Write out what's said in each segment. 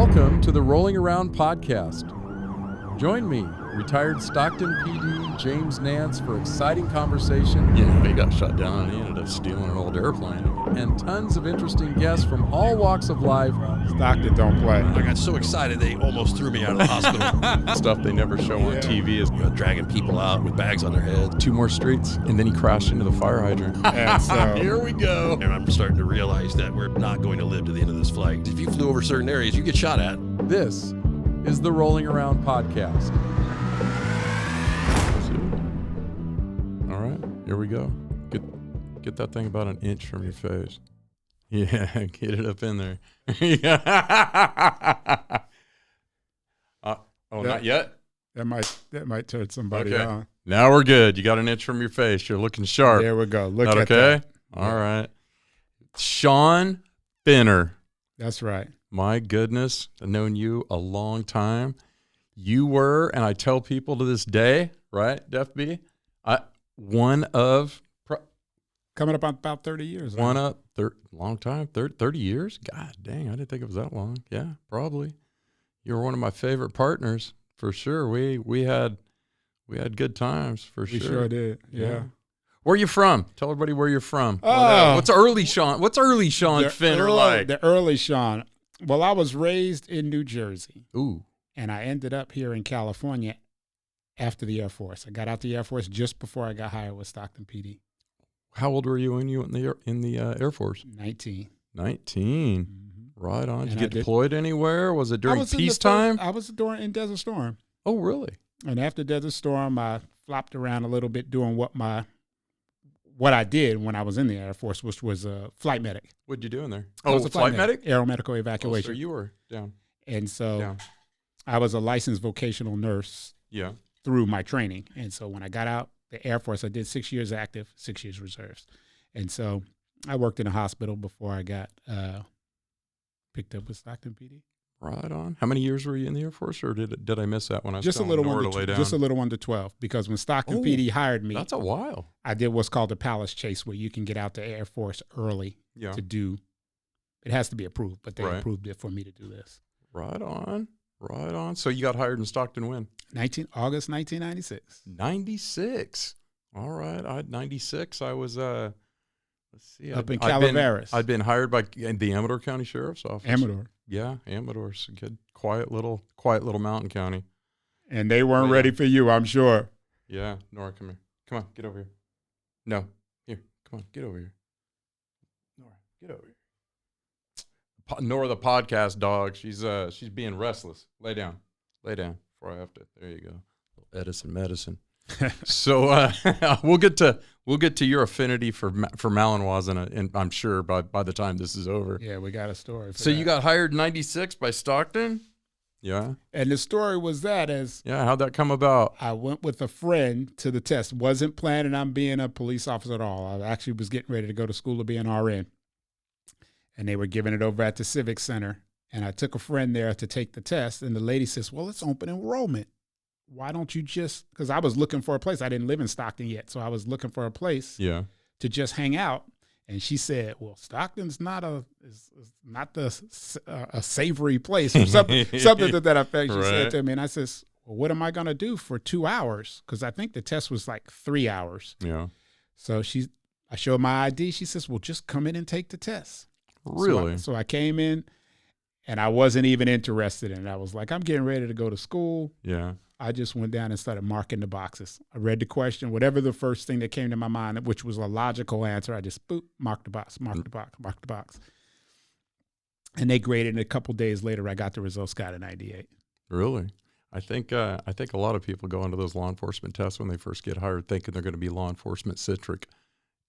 Welcome to the Rolling Around podcast. Join me, retired Stockton PD James Nance, for exciting conversation. You know, he got shot down and he ended up stealing an old airplane. And tons of interesting guests from all walks of life. Stockton don't play. I got so excited they almost threw me out of the hospital. Stuff they never show on TV is Dragging people out with bags on their heads. 2 more streets, and then he crashed into the fire hydrant. And so Here we go. And I'm starting to realize that we're not going to live to the end of this flight. If you flew over certain areas, you get shot at. This is the Rolling Around podcast. All right, here we go. Get that thing about an inch from your face. Yeah, get it up in there. Not yet? that might turn somebody Okay. on. Now we're good. You got an inch from your face. You're looking sharp. There we go. Look Not at okay? that. All right. Sean Fenner. That's right. My goodness, I've known you a long time. You were, and I tell people to this day, right, Def B, Coming up on about 30 years. long time, 30 years? God dang, I didn't think it was that long. Yeah, probably. You were one of my favorite partners, for sure. We had good times, for We sure. sure did. Yeah. Where are you from? Tell everybody where you're from. Oh. What's early Sean Fenner like? The early Sean. Well, I was raised in New Jersey, Ooh. and I ended up here in California after the Air Force. I got out the Air Force just before I got hired with Stockton PD. How old were you when you went in the Air Force? 19. 19. Mm-hmm. Right on. Did And you I get did- deployed anywhere? Was it during I was peacetime? I was in Desert Storm. Oh, really? And after Desert Storm, I flopped around a little bit doing what I did when I was in the Air Force, which was a flight medic. What'd you do in there? I was a flight medic? Aeromedical Oh, evacuation. so you were down. And so Down. I was a licensed vocational nurse Yeah. through my training. And so when I got out the Air Force, I did 6 years active, 6 years reserves. And so I worked in a hospital before I got picked up with Stockton PD. Right on. How many years were you in the Air Force, or did I miss that when I was Just a telling little Nora under, to lay down? just a little under 12, because when Stockton Oh, PD hired me, That's a while. I did what's called the Palace Chase, where you can get out the Air Force early Yeah. to do. It has to be approved, but they Right. approved it for me to do this. Right on. Right on. So you got hired in Stockton when? August 1996. 96. All right. 96. I was let's see. Up in Calaveras. I'd been hired by the Amador County Sheriff's Office. Amador. Yeah, Amador's a good, quiet little mountain county. And they weren't Oh, yeah. ready for you, I'm sure. Yeah, Nora, come here. Come on, get over here. No, here, come on, get over here. Nora, get over here. Nora, the podcast dog. She's being restless. Lay down before I have to. There you go. Edison medicine. So we'll get to your affinity for Malinois, and I'm sure by the time this is over. Yeah, we got a story. For So that. you got hired in 96 by Stockton? Yeah. And the story was that as Yeah, how'd that come about? I went with a friend to the test, wasn't planning on being a police officer at all. I actually was getting ready to go to school to be an RN. And they were giving it over at the Civic Center. And I took a friend there to take the test. And the lady says, well, it's open enrollment. Why don't you just, because I was looking for a place. I didn't live in Stockton yet. So I was looking for a place Yeah. to just hang out. And she said, well, Stockton's not a savory place or something to that effect. She said Right. to me, and I says, well, what am I going to do for 2 hours? Because I think the test was like 3 hours. Yeah. So I showed my ID. She says, well, just come in and take the test. Really? So I came in, and I wasn't even interested in it. I was like, I'm getting ready to go to school. Yeah. I just went down and started marking the boxes. I read the question, whatever the first thing that came to my mind, which was a logical answer, I just marked the box, marked the box, marked the box. And they graded, and a couple days later, I got the results, got a 98. Really? I think a lot of people go into those law enforcement tests when they first get hired thinking they're going to be law enforcement centric,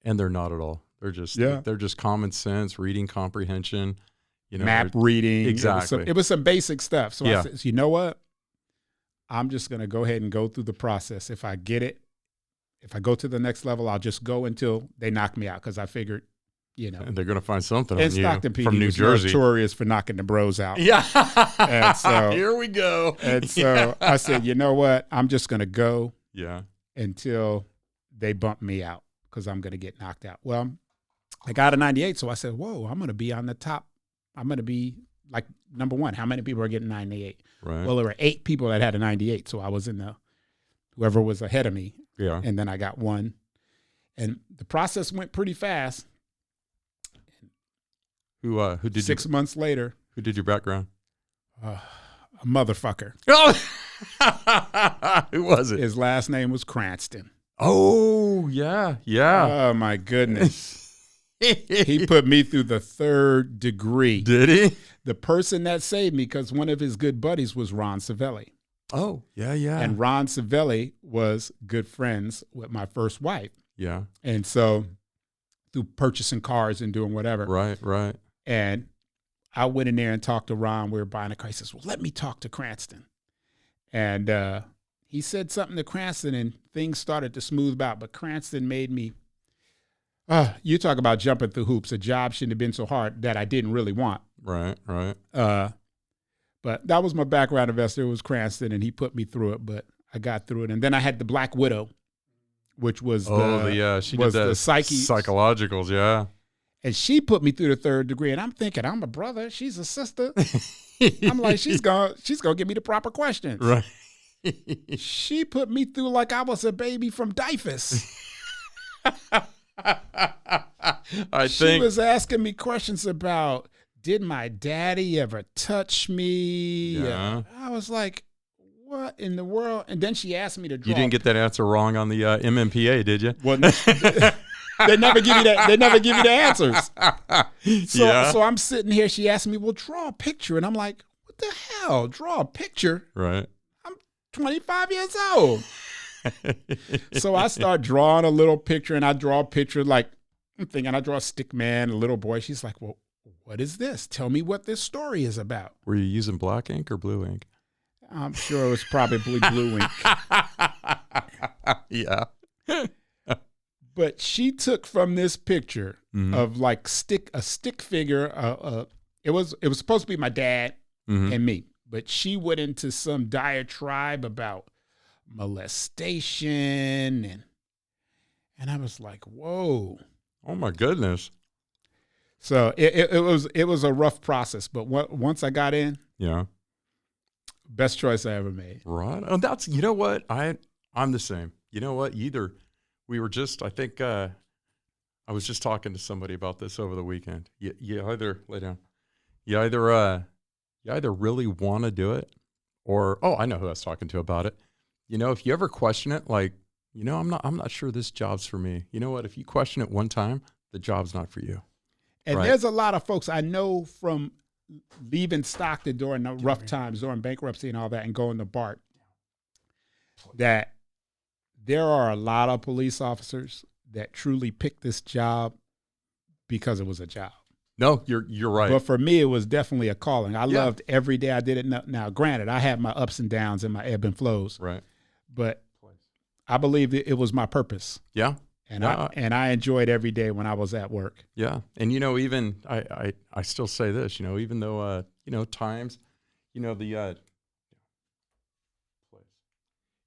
and they're not at all. They're just common sense, reading comprehension, Map reading. Exactly. It was some basic stuff. So Yeah. I said, you know what? I'm just going to go ahead and go through the process. If I get it, if I go to the next level, I'll just go until they knock me out, because I figured, And they're going to find something and on you Stockton PD from New was Jersey. notorious for knocking the bros out. Yeah. And so- here we go. And so I said, you know what? I'm just going to go Yeah. until they bump me out, because I'm going to get knocked out. Well, I got a 98, so I said, whoa, I'm going to be on the top. I'm going to be like number one, how many people are getting 98? Right. Well, there were 8 people that had a 98, so I was in whoever was ahead of me. Yeah. And then I got one. And the process went pretty fast. Who did 6 months later, who did your background? a motherfucker. Oh, who was it? His last name was Cranston. Oh, yeah. Yeah. Oh, my goodness. He put me through the 3rd degree. Did he? The person that saved me, because one of his good buddies was Ron Savelli. Oh, yeah, yeah. And Ron Savelli was good friends with my first wife. Yeah. And so through purchasing cars and doing whatever. Right. And I went in there and talked to Ron. We were buying a car. He says, well, let me talk to Cranston. And he said something to Cranston and things started to smooth out. But Cranston made me, you talk about jumping through hoops. A job shouldn't have been so hard that I didn't really want. Right. But that was my background investor. It was Cranston, and he put me through it. But I got through it. And then I had the Black Widow, which was she did the the psychologicals, yeah. And she put me through the 3rd degree. And I'm thinking, I'm a brother. She's a sister. I'm like, she's gonna give me the proper questions. Right. She put me through like I was a baby from Dyfus. She was asking me questions about, did my daddy ever touch me? Yeah. I was like, what in the world? And then she asked me to draw. You didn't get that answer wrong on the MMPA, did you? Well, they never give you that. They never give you the answers. So I'm sitting here. She asked me, well, draw a picture. And I'm like, what the hell? Draw a picture? Right. I'm 25 years old. So I start drawing a little picture, and I draw a picture like, I'm thinking I draw a stick man, a little boy. She's like, well, what is this? Tell me what this story is about. Were you using black ink or blue ink? I'm sure it was probably blue ink. Yeah. But she took from this picture of like a stick figure. It was supposed to be my dad and me, but she went into some diatribe about molestation and I was like, whoa. Oh my goodness. So it was a rough process, but once I got in, yeah, best choice I ever made. Right. Oh, that's, you know what? I'm the same. You know what? We were just, I think, I was just talking to somebody about this over the weekend. You either, lay down. You either really want to do it or, I know who I was talking to about it. You know, if you ever question it, like, you know, I'm not sure this job's for me. You know what? If you question it one time, the job's not for you. And there's a lot of folks I know from leaving Stockton during the rough times, during bankruptcy and all that, and going to BART, that there are a lot of police officers that truly picked this job because it was a job. No, you're right. But for me, it was definitely a calling. I loved every day I did it. Now, granted, I had my ups and downs and my ebb and flows. Right. But I believed it was my purpose. Yeah. And I enjoyed every day when I was at work. Yeah. And, you know, even I still say this, you know, even though, you know, times, you know,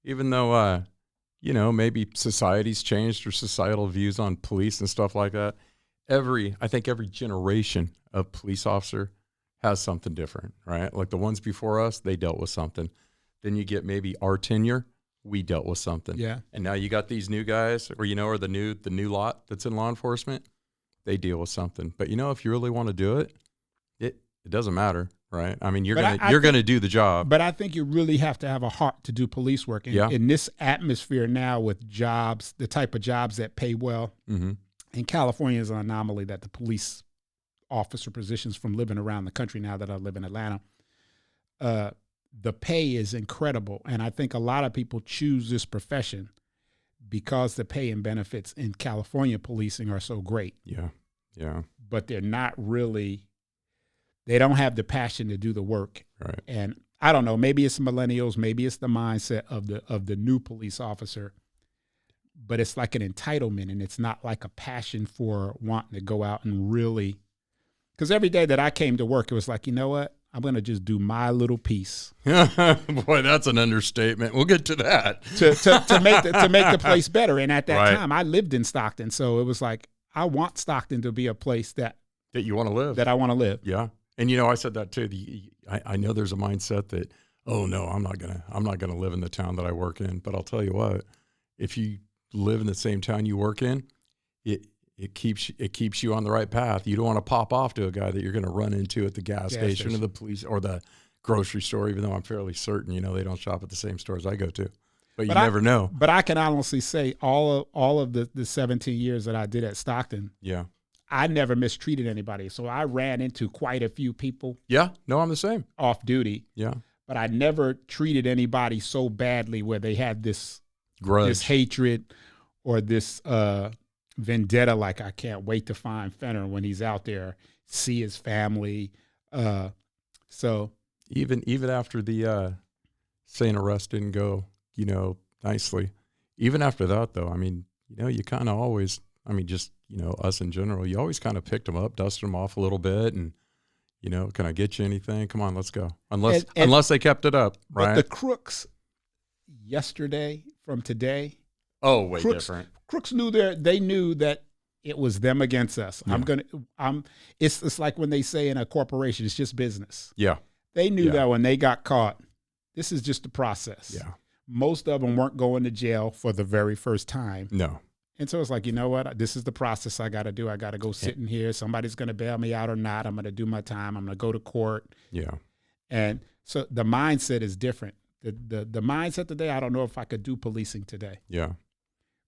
even though, you know, maybe society's changed or societal views on police and stuff like that, I think every generation of police officer has something different, right? Like the ones before us, they dealt with something. Then you get maybe our tenure, we dealt with something. Yeah. And now you got these new guys, or, you know, or the new lot that's in law enforcement, they deal with something. But, you know, if you really want to do it, it doesn't matter, right? I mean, you're going to do the job. But I think you really have to have a heart to do police work. In this atmosphere now with jobs, the type of jobs that pay well, and California is an anomaly that the police officer positions from living around the country now that I live in Atlanta, the pay is incredible. And I think a lot of people choose this profession because the pay and benefits in California policing are so great. Yeah. Yeah. But they're not really, they don't have the passion to do the work. Right. And I don't know, maybe it's millennials, maybe it's the mindset of the new police officer, but it's like an entitlement and it's not like a passion for wanting to go out and really, because every day that I came to work, it was like, you know what? I'm going to just do my little piece. Boy, that's an understatement. We'll get to that. to make the place better. And at that time, I lived in Stockton. So it was like, I want Stockton to be a place that you want to live. That I want to live. Yeah. And I said that too. I know there's a mindset that, oh no, I'm not gonna live in the town that I work in. But I'll tell you what, if you live in the same town you work in, it keeps you on the right path. You don't want to pop off to a guy that you're going to run into at the gas station or the police or the grocery store. Even though I'm fairly certain, they don't shop at the same stores I go to. But you never know. But I can honestly say all of the 17 years that I did at Stockton, yeah, I never mistreated anybody. So I ran into quite a few people. Yeah, no, I'm the same. Off duty. Yeah. But I never treated anybody so badly where they had this grudge, this hatred, or this vendetta. Like, I can't wait to find Fenner when he's out there, see his family. So even after the saying arrest didn't go, nicely. Even after that, though, I mean, you kind of always, just, us in general, you always kind of picked them up, dusted them off a little bit, and, can I get you anything? Come on, let's go. Unless they kept it up, right? But the crooks yesterday from today. Oh, way different. Crooks knew they knew that it was them against us. Yeah. It's like when they say in a corporation, it's just business. Yeah. They knew that when they got caught, this is just the process. Yeah. Most of them weren't going to jail for the very first time. No. And so it's like, you know what? This is the process I got to do. I got to go sit in here. Somebody's going to bail me out or not. I'm going to do my time. I'm going to go to court. Yeah. And so the mindset is different. The mindset today, I don't know if I could do policing today. Yeah.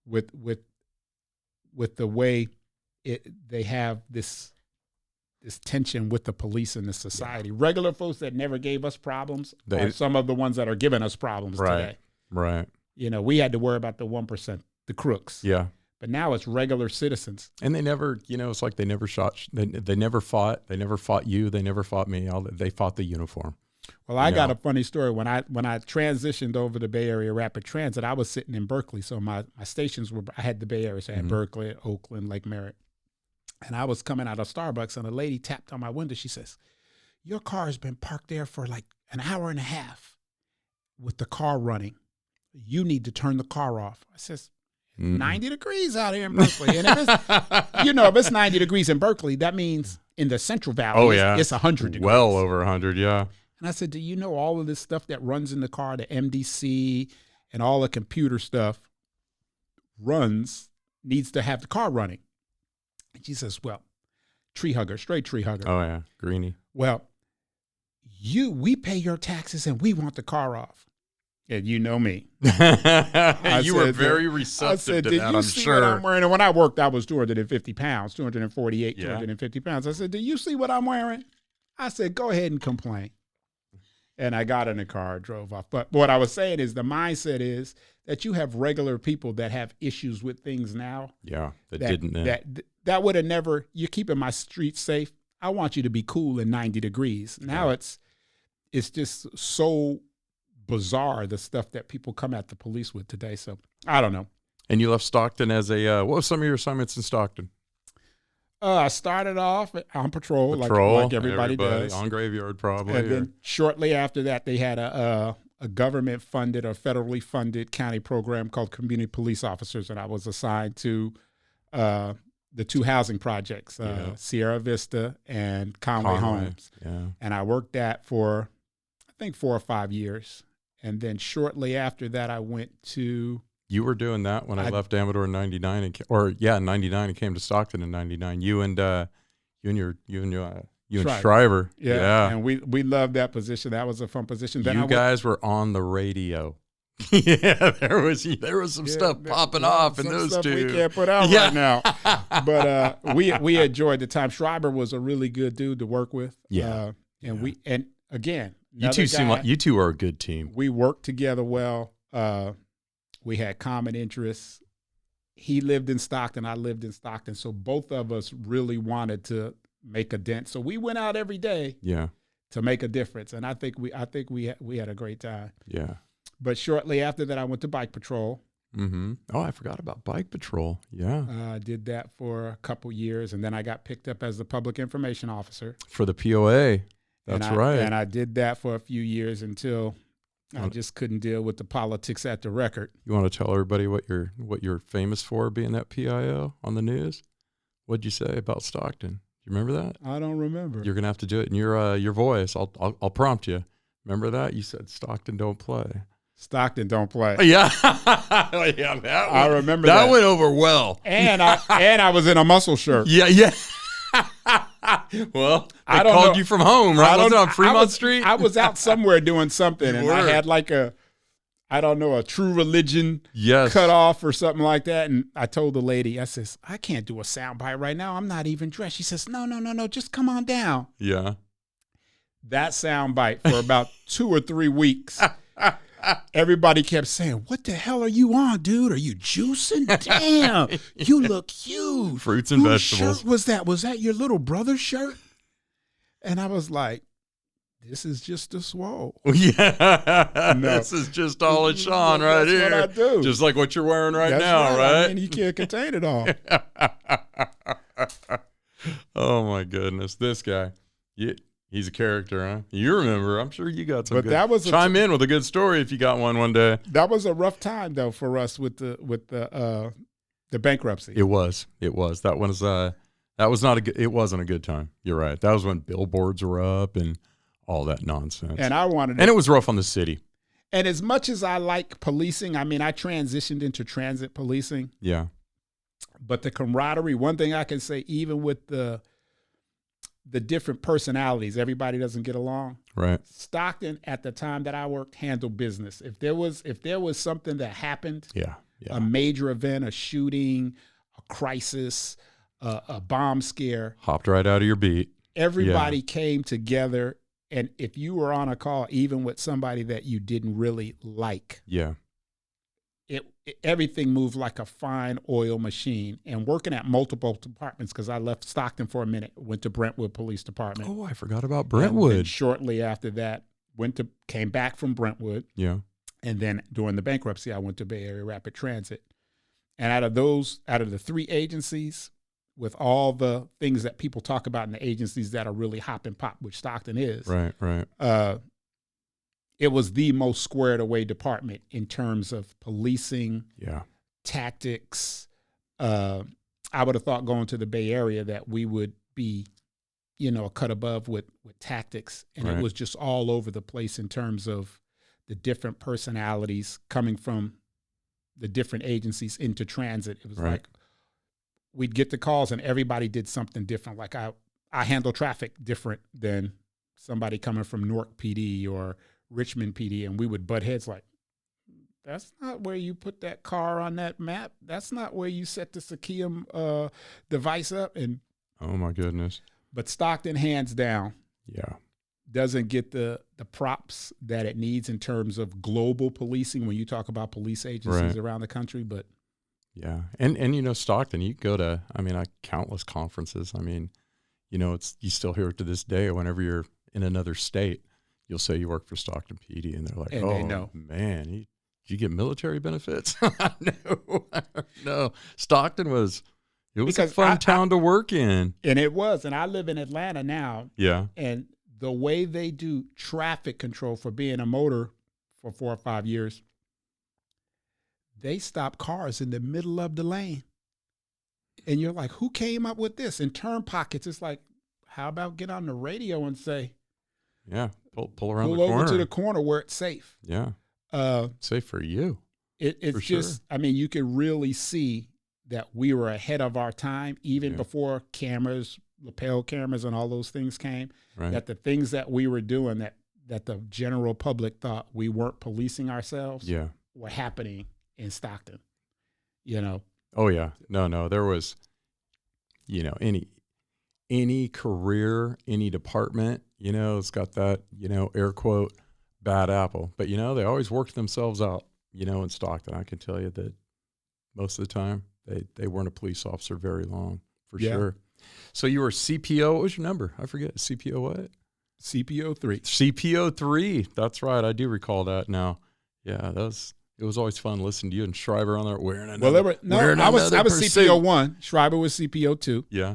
With the way they have this tension with the police in the society. Yeah. Regular folks that never gave us problems are some of the ones that are giving us problems today. Right. We had to worry about the 1%, the crooks. Yeah. But now it's regular citizens. And they never, it's like they never they never fought. They never fought you. They never fought me. They fought the uniform. Well, I got a funny story. When I transitioned over to Bay Area Rapid Transit, I was sitting in Berkeley. So my stations I had the Bay Area. So I had Berkeley, Oakland, Lake Merritt. And I was coming out of Starbucks, and a lady tapped on my window. She says, "Your car has been parked there for like an hour and a half with the car running. You need to turn the car off." I says, 90 degrees out here in Berkeley. And if it's 90 degrees in Berkeley, that means in the Central Valley, it's 100 degrees. Well over 100, yeah. And I said, "Do you know all of this stuff that runs in the car, the MDC and all the computer stuff needs to have the car running?" And she says, "Well, straight tree hugger. Oh, yeah, greenie. Well, we pay your taxes and we want the car off." And you know me. You were very receptive to that, I'm sure. What I'm wearing? And when I worked, I was 250 pounds, 248, 250 pounds. I said, "Do you see what I'm wearing?" I said, "Go ahead and complain." And I got in the car, drove off. But what I was saying is the mindset is that you have regular people that have issues with things now. Yeah, that didn't. That would have never, "You're keeping my streets safe. I want you to be cool in 90 degrees. Now it's just so bizarre, the stuff that people come at the police with today. So I don't know. And you left Stockton as what was some of your assignments in Stockton? I started off on patrol like everybody does. On graveyard, probably. And then shortly after that, they had a government-funded or federally funded county program called Community Police Officers, and I was assigned to the two housing projects, Sierra Vista and Conway Homes. Yeah. And I worked that for, I think, 4 or 5 years. And then shortly after that, I went to... You were doing that when I left Amador in 99, in 99 and came to Stockton in 99. You and Shriver. Yeah. And we loved that position. That was a fun position. Then you guys were on the radio. Yeah, there was some stuff popping off in those two. We can't put out right now. But we enjoyed the time. Schreiber was a really good dude to work with. Yeah. And again, you two seem like you two are a good team. We worked together well. We had common interests. He lived in Stockton. I lived in Stockton. So both of us really wanted to make a dent. So we went out every day to make a difference. And I think we had a great time. Yeah. But shortly after that, I went to Bike Patrol. Mm-hmm. Oh, I forgot about Bike Patrol. Yeah. I did that for a couple years. And then I got picked up as the public information officer. For the POA. That's right. And I did that for a few years until... I just couldn't deal with the politics at the record. You want to tell everybody what you're famous for, being that PIO on the news? What'd you say about Stockton? You remember that? I don't remember. You're gonna have to do it in your voice. I'll prompt you. Remember that? You said Stockton don't play. Stockton don't play. Yeah, yeah. I remember that. That went over well. And I was in a muscle shirt. Yeah. Well, I called you from home, right? Was it on Fremont Street? I was out somewhere doing something, and I had like a True Religion cutoff or something like that. And I told the lady, I says, I can't do a soundbite right now. I'm not even dressed. She says, no, just come on down. Yeah. That soundbite for about 2 or 3 weeks. Everybody kept saying, what the hell are you on, dude? Are you juicing? Damn, you look huge. Fruits and Whose vegetables. shirt was that? Was that your little brother's shirt? And I was like, this is just a swole. Yeah. No. This is just all at Sean right here. That's what I do. Just like what you're wearing right That's now, right? I mean, you can't contain it all. Oh, my goodness. This guy. He's a character, huh? You remember. I'm sure you got some But good. that was Chime in with a good story if you got one day. That was a rough time, though, for us with the bankruptcy. It was. That was not a good, it wasn't a good time. You're right. That was when billboards were up and all that nonsense. And I wanted and it was rough on the city. And as much as I like policing, I mean, I transitioned into transit policing. Yeah. But the camaraderie, one thing I can say, even with the different personalities, everybody doesn't get along. Right. Stockton, at the time that I worked, handled business. If there was something that happened, a major event, a shooting, a crisis, a bomb scare, hopped right out of your beat. Everybody came together, and if you were on a call, even with somebody that you didn't really like, everything moved like a fine oil machine. And working at multiple departments, because I left Stockton for a minute, went to Brentwood Police Department. Oh, I forgot about Brentwood. And shortly after that, came back from Brentwood. Yeah. And then during the bankruptcy, I went to Bay Area Rapid Transit. And out of the 3 agencies, with all the things that people talk about in the agencies that are really hop and pop, which Stockton is, right. It was the most squared away department in terms of policing, tactics. I would have thought going to the Bay Area that we would be, a cut above with tactics. And it was just all over the place in terms of the different personalities coming from the different agencies into transit. It was like we'd get the calls and everybody did something different. Like I handle traffic different than somebody coming from Newark PD or Richmond PD, and we would butt heads like, that's not where you put that car on that map. That's not where you set the Sakium device up. And oh my goodness. But Stockton, hands down, doesn't get the props that it needs in terms of global policing when you talk about police agencies around the country. But and Stockton, you go to, countless conferences. You still hear it to this day. Whenever you're in another state, you'll say you work for Stockton PD, and they're like, and "Oh, they know. Man, did you get military benefits?" No. Stockton was a fun town to work in, and it was. And I live in Atlanta now. Yeah, and the way they do traffic control for being a motor for 4 or 5 years, they stop cars in the middle of the lane, and you're like, "Who came up with this?" In turn pockets, it's like, how about get on the radio and say, pull around the corner. Pull over to the corner where it's safe. Yeah. Safe for you. It's just, sure. You can really see that we were ahead of our time, even before cameras, lapel cameras and all those things came, that the things that we were doing that the general public thought we weren't policing ourselves were happening in Stockton, Oh, yeah. No. There was, any career, any department, it's got that, air quote, bad apple. But, they always worked themselves out, in Stockton. I can tell you that most of the time they weren't a police officer very long, for sure. So you were CPO. What was your number? I forget. CPO what? CPO 3. CPO 3. That's right. I do recall that now. Yeah, it was always fun listening to you and Schreiber on there wearing another. I was CPO 1. Schreiber was CPO 2. Yeah.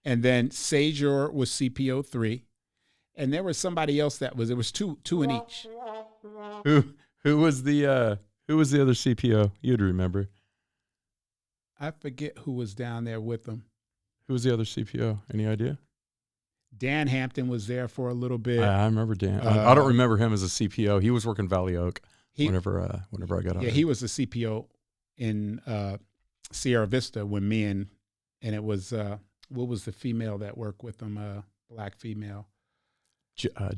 And then Sajor was CPO 3. And there was somebody else there was two in each. Who was the other CPO? You'd remember. I forget who was down there with them. Who was the other CPO? Any idea? Dan Hampton was there for a little bit. I remember Dan. I don't remember him as a CPO. He was working Valley Oak whenever I got out. Yeah, he was a CPO in Sierra Vista when me and it was what was the female that worked with him? Black female.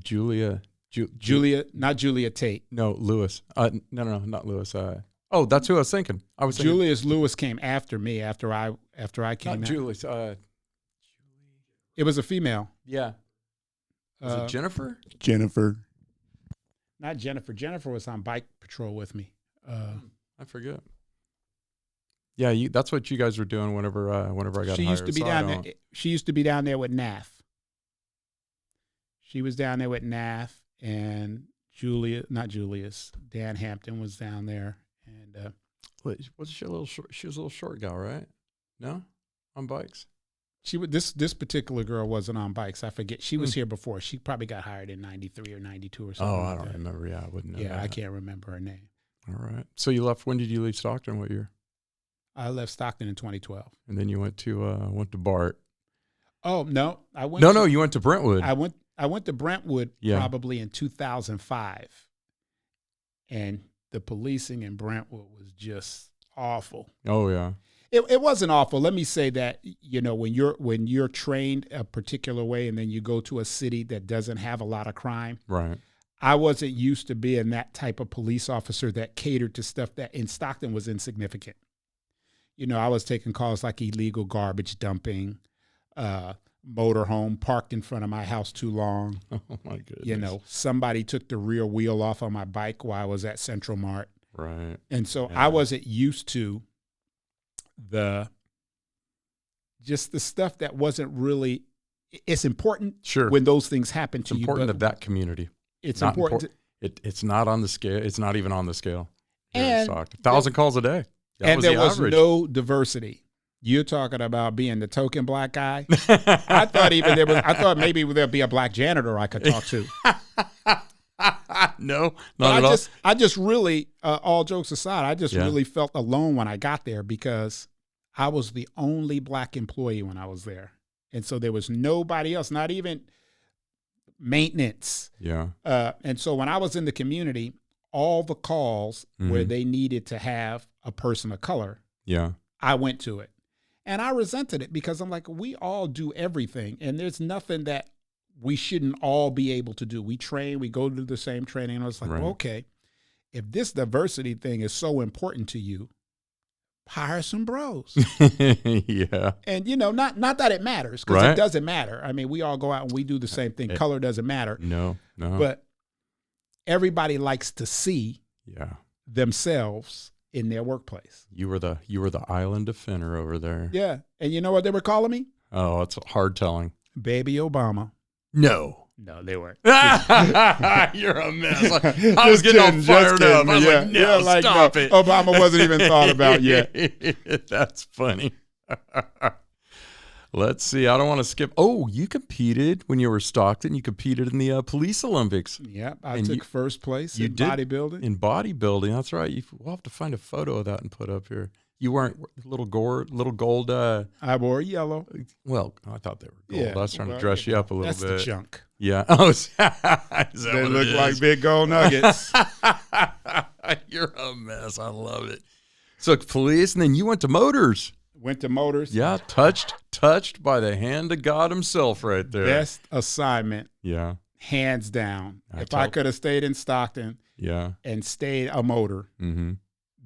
Julia, not Julia Tate. No, Lewis. No, not Lewis. That's who I was thinking. Julius Lewis came after me. After I came. Not Julius. It was a female. Yeah. Was it Jennifer? Jennifer. Not Jennifer. Jennifer was on bike patrol with me. I forget. Yeah, that's what you guys were doing whenever I got hired. She used to be down there. She used to be down there with Nath. She was down there with Nath and Dan Hampton was down there. And was she a little short? She was a little short gal, right? No, on bikes. This particular girl wasn't on bikes. I forget. She was here before. She probably got hired in 93 or 92 or something. Oh, I don't remember. Yeah, I wouldn't know. Yeah, I can't remember her name. All right. So you left. When did you leave Stockton? What year? I left Stockton in 2012. And then you went to Bart. Oh no, I went. No, you went to Brentwood. I went to Brentwood probably in 2005, and the policing in Brentwood was just awful. Oh yeah. It wasn't awful. Let me say that, when you're trained a particular way and then you go to a city that doesn't have a lot of crime. Right. I wasn't used to being that type of police officer that catered to stuff that in Stockton was insignificant. I was taking calls like illegal garbage dumping, motorhome parked in front of my house too long. Oh my goodness. Somebody took the rear wheel off on my bike while I was at Central Mart. Right. And so I wasn't used to the stuff that wasn't really. It's important when those things happen to you. It's important to that community. It's important. It's not on the scale. It's not even on the scale. And 1,000 calls a day. And there was no diversity. You're talking about being the token black guy. I thought maybe there'd be a black janitor I could talk to. No, not at all. I just really, all jokes aside, I just really felt alone when I got there because I was the only black employee when I was there. And so there was nobody else, not even maintenance. Yeah. And so when I was in the community, all the calls where they needed to have a person of color, I went to it. And I resented it because I'm like, we all do everything. And there's nothing that we shouldn't all be able to do. We train, we go to the same training. And I was like, well, okay, if this diversity thing is so important to you, hire some bros. Yeah. And, not that it matters, because it doesn't matter. I mean, we all go out and we do the same thing. Color doesn't matter. No. But everybody likes to see themselves in their workplace. You were the island of Fenner over there. Yeah. And you know what they were calling me? Oh, it's hard telling. Baby Obama. No, they weren't. You're a mess. I was getting all fired up. I was like, stop it. Obama wasn't even thought about yet. That's funny. Let's see. I don't want to skip. Oh, you competed when you were Stockton. You competed in the Police Olympics. Yeah, I took first place in bodybuilding. In bodybuilding, that's right. We'll have to find a photo of that and put up here. You weren't little gold. I wore yellow. Well, I thought they were gold. Yeah, I was trying to dress you up a little bit. That's the junk. Yeah. Oh, they look like big gold nuggets. You're a mess. I love it. So police, and then you went to motors. Went to motors. Yeah, touched by the hand of God himself right there. Best assignment. Yeah. Hands down. If I could have stayed in Stockton and stayed a motor,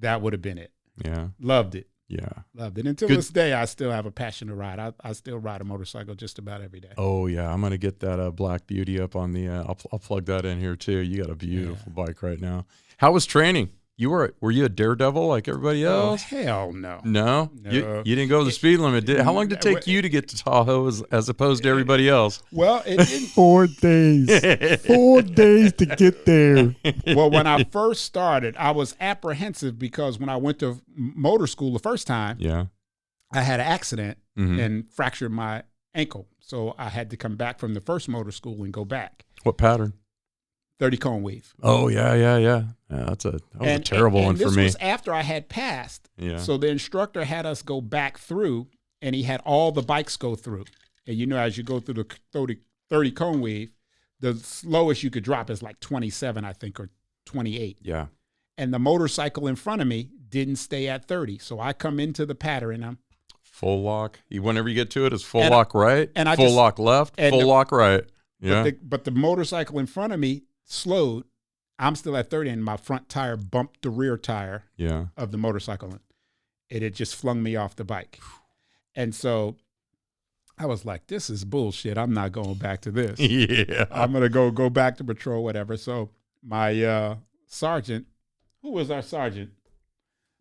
that would have been it. Yeah. Loved it. Yeah. Loved it. Until this day, I still have a passion to ride. I still ride a motorcycle just about every day. Oh, yeah. I'm going to get that Black Beauty up on the, I'll plug that in here too. You got a beautiful bike right now. How was training? Were you a daredevil like everybody else? Oh, hell no. No? You didn't go the speed limit, did it? How long did it take you to get to Tahoe as opposed to everybody else? Well, it didn't. 4 days. 4 days to get there. Well, when I first started, I was apprehensive because when I went to motor school the first time, I had an accident and fractured my ankle. So I had to come back from the first motor school and go back. What pattern? 30 cone weave. Oh, yeah. That was a terrible one for me. This was after I had passed. Yeah. So the instructor had us go back through, and he had all the bikes go through. And as you go through the 30 cone weave, the slowest you could drop is like 27, I think, or 28. Yeah. And the motorcycle in front of me didn't stay at 30. So I come into the pattern. I'm Full lock. Whenever you get to it, it's full lock right, and I full just- lock left, and full the- lock right. Yeah. but the motorcycle in front of me slowed. I'm still at 30, and my front tire bumped the rear tire Yeah. of the motorcycle. It had just flung me off the bike. And so I was like, this is bullshit. I'm not going back to this. Yeah. I'm going to go back to patrol, whatever. So my sergeant, who was our sergeant?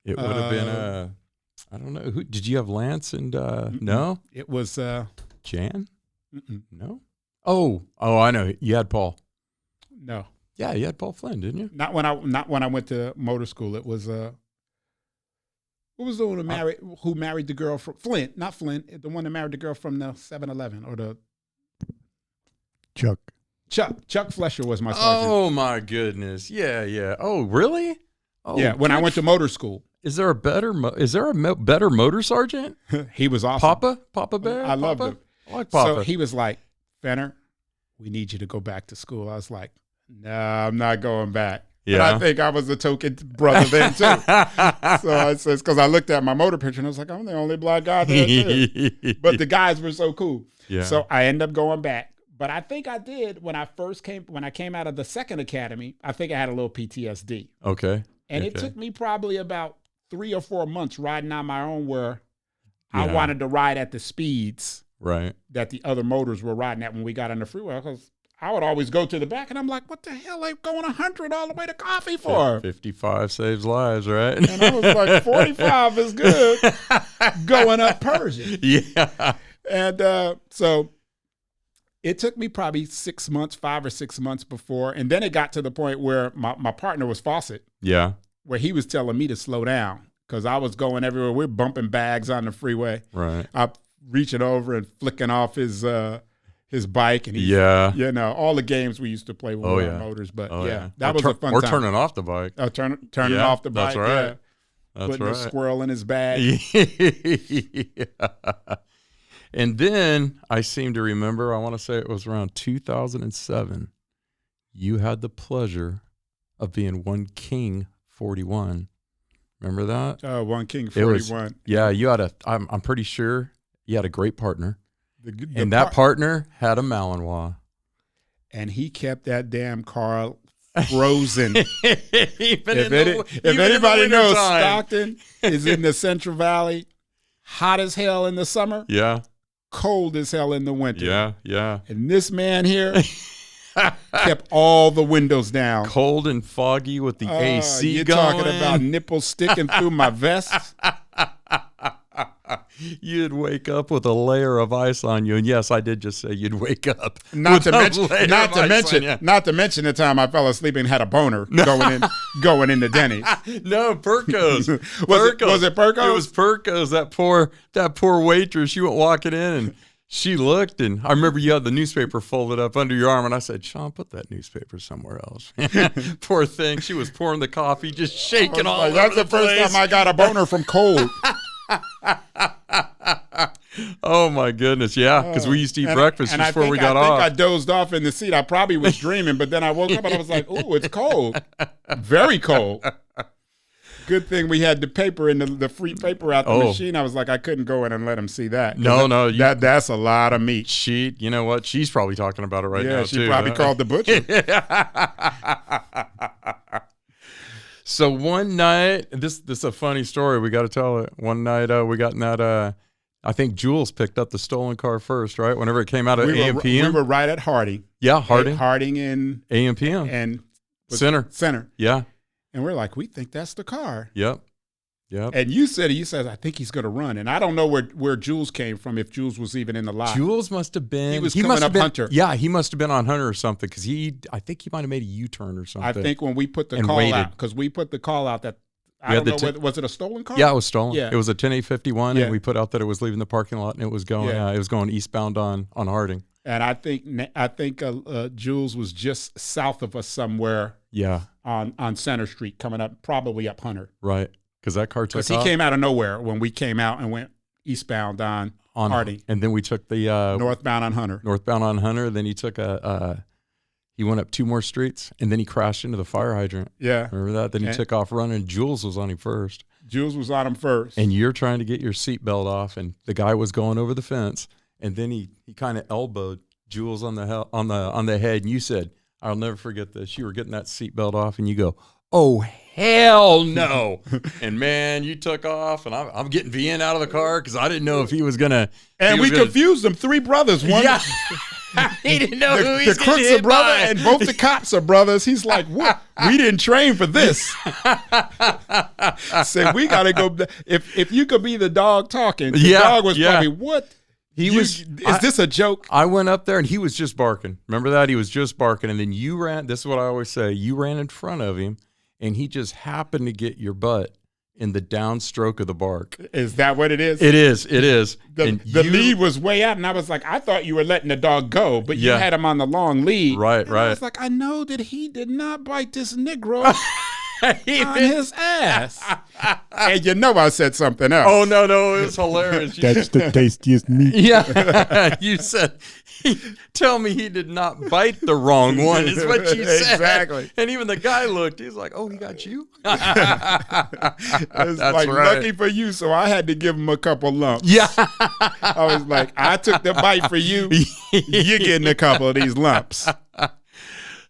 It would have been I don't know. Who did you have? Lance and no? It was Jan? mm-mm. No? Oh, I know. You had Paul. No. Yeah, you had Paul Flynn, didn't you? Not when I went to motor school. It was who was the one who married the girl from Flint? Not Flint. The one that married the girl from the 7-Eleven or the Chuck. Chuck Flesher was my sergeant. Oh my goodness. Yeah, yeah. Oh, really? Oh, Yeah, when I went to motor school. Is there a better better motor sergeant? He was awesome. Papa Bear? I loved him. I like Papa. So he was like, Fenner, we need you to go back to school. I was like, no, I'm not going back. Yeah. And I think I was the token brother then too. So I says, because I looked at my motor picture and I was like, I'm the only black guy there too. But the guys were so cool. Yeah. So I ended up going back. But I think I did when I came out of the second academy, I think I had a little PTSD. Okay. And it Okay. took me probably about 3 or 4 months riding on my own where I Yeah. wanted to ride at the speeds Right. that the other motors were riding at when we got on the freeway. Because I would always go to the back and I'm like, what the hell are they going 100 all the way to coffee for? 55 saves lives, right? And I was like, 45 is good going up Persian. Yeah. And so it took me probably 6 months, 5 or 6 months before. And then it got to the point where my partner was Fawcett, Yeah. where he was telling me to slow down because I was going everywhere. We're bumping bags on the freeway. Right. I'm reaching over and flicking off his bike. And he's, Yeah. you know, all the games we used to play when we were on yeah. motors. But Oh, yeah, that Or was a fun Or time. turning off the bike. Turning Yeah, off the bike. that's right. Yeah. That's Putting right. a squirrel in his bag. Yeah. And then I seem to remember, I want to say it was around 2007, you had the pleasure of being one King 41. Remember that? One King It was- 41. Yeah, you had I'm pretty sure you had a great partner. The And that partner had a Malinois. and he kept that damn car frozen. Even If anybody knows, Stockton is in the Central Valley, hot as hell in the summer, Yeah, cold as hell in the winter. yeah, yeah. And this man here kept all the windows down. Cold and foggy with the AC You're going. talking about nipples sticking through my vest. You'd wake up with a layer of ice on you, and yes, I did just say you'd wake up. Not with to a mention, layer not of to ice mention, on you. not to mention the time I fell asleep and had a boner going into Denny's. No, Perco's. Was it Perco's? It was Perco's. That poor waitress. She went walking in and she looked, and I remember you had the newspaper folded up under your arm, and I said, "Sean, put that newspaper somewhere else." Poor thing. She was pouring the coffee, just shaking all over That's the first place. time I got a boner from cold. Oh my goodness, yeah, because we used to eat breakfast and just before we got I off. think I dozed off in the seat. I probably was dreaming, but then I woke up and I was like, "Ooh, it's cold, very cold." Good thing we had the paper in the free paper out the machine. I was like, I couldn't go in and let them see that. 'Cause No, that's a lot of meat. You know what? She's probably talking about it right now, Yeah, too. she probably called the butcher. So one night, this is a funny story. We got to tell it. One night, we got in that. I think Jules picked up the stolen car first, right? Whenever it came out of AMPM. We were right at Harding. Yeah, Harding. Harding in AMPM. and Center. Yeah. And we're like, we think that's the car. Yep. And you said, I think he's going to run. And I don't know where Jules came from, if Jules was even in the lot. Jules must have been. He was must coming have up been, Hunter. Yeah, he must have been on Hunter or something because I think he might have made a U-turn or something. I think when we put the And call waited. out, because we put the call out that, I We don't had know, the was it a stolen car? Yeah, it was stolen. Yeah. It was a 10851, Yeah. and we put out that it was leaving the parking lot, and it was going. Yeah. It was going eastbound on Harding. And I think Jules was just south of us somewhere Yeah, on Center Street, coming up, probably up Hunter. right. Because that car took Because he off. came out of nowhere when we came out and went eastbound on on Harding. and then we took the Northbound on Hunter. northbound on Hunter. Then he took he went up 2 more streets, and then he crashed into the fire hydrant. Yeah. Remember that? Then he And- took off running. Jules was on him first, Jules was on him first. and you're trying to get your seatbelt off, and the guy was going over the fence, and then he kind of elbowed Jules on the head, and you said, "I'll never forget this." You were getting that seatbelt off, and you go, "Oh hell no!" And man, you took off, and I'm getting VN out of the car because I didn't know if he was gonna. And we confused them. 3 brothers. One, Yeah. He didn't know who the he's crook's a brother, and both the cops are brothers. He's like, "What? We didn't train for this." Said we gotta go. If you could be the dog talking, the dog was probably what? Is this a joke? I went up there and he was just barking. Remember that? He was just barking, and then you ran. This is what I always say. You ran in front of him, and he just happened to get your butt in the downstroke of the bark. Is that what it is? It is. It is. The lead was way out, and I was like, I thought you were letting the dog go, but you had him on the long lead. Right, and right. I was like, I know that he did not bite this Negro on his ass. And you know I said something else. Oh, no, it was hilarious. That's the tastiest meat. Yeah. You said, tell me he did not bite the wrong one, is what you said. Exactly. And even the guy looked, he's like, oh, he got you? It's That's like, right. lucky for you, so I had to give him a couple lumps. Yeah. I was like, I took the bite for you. You're getting a couple of these lumps.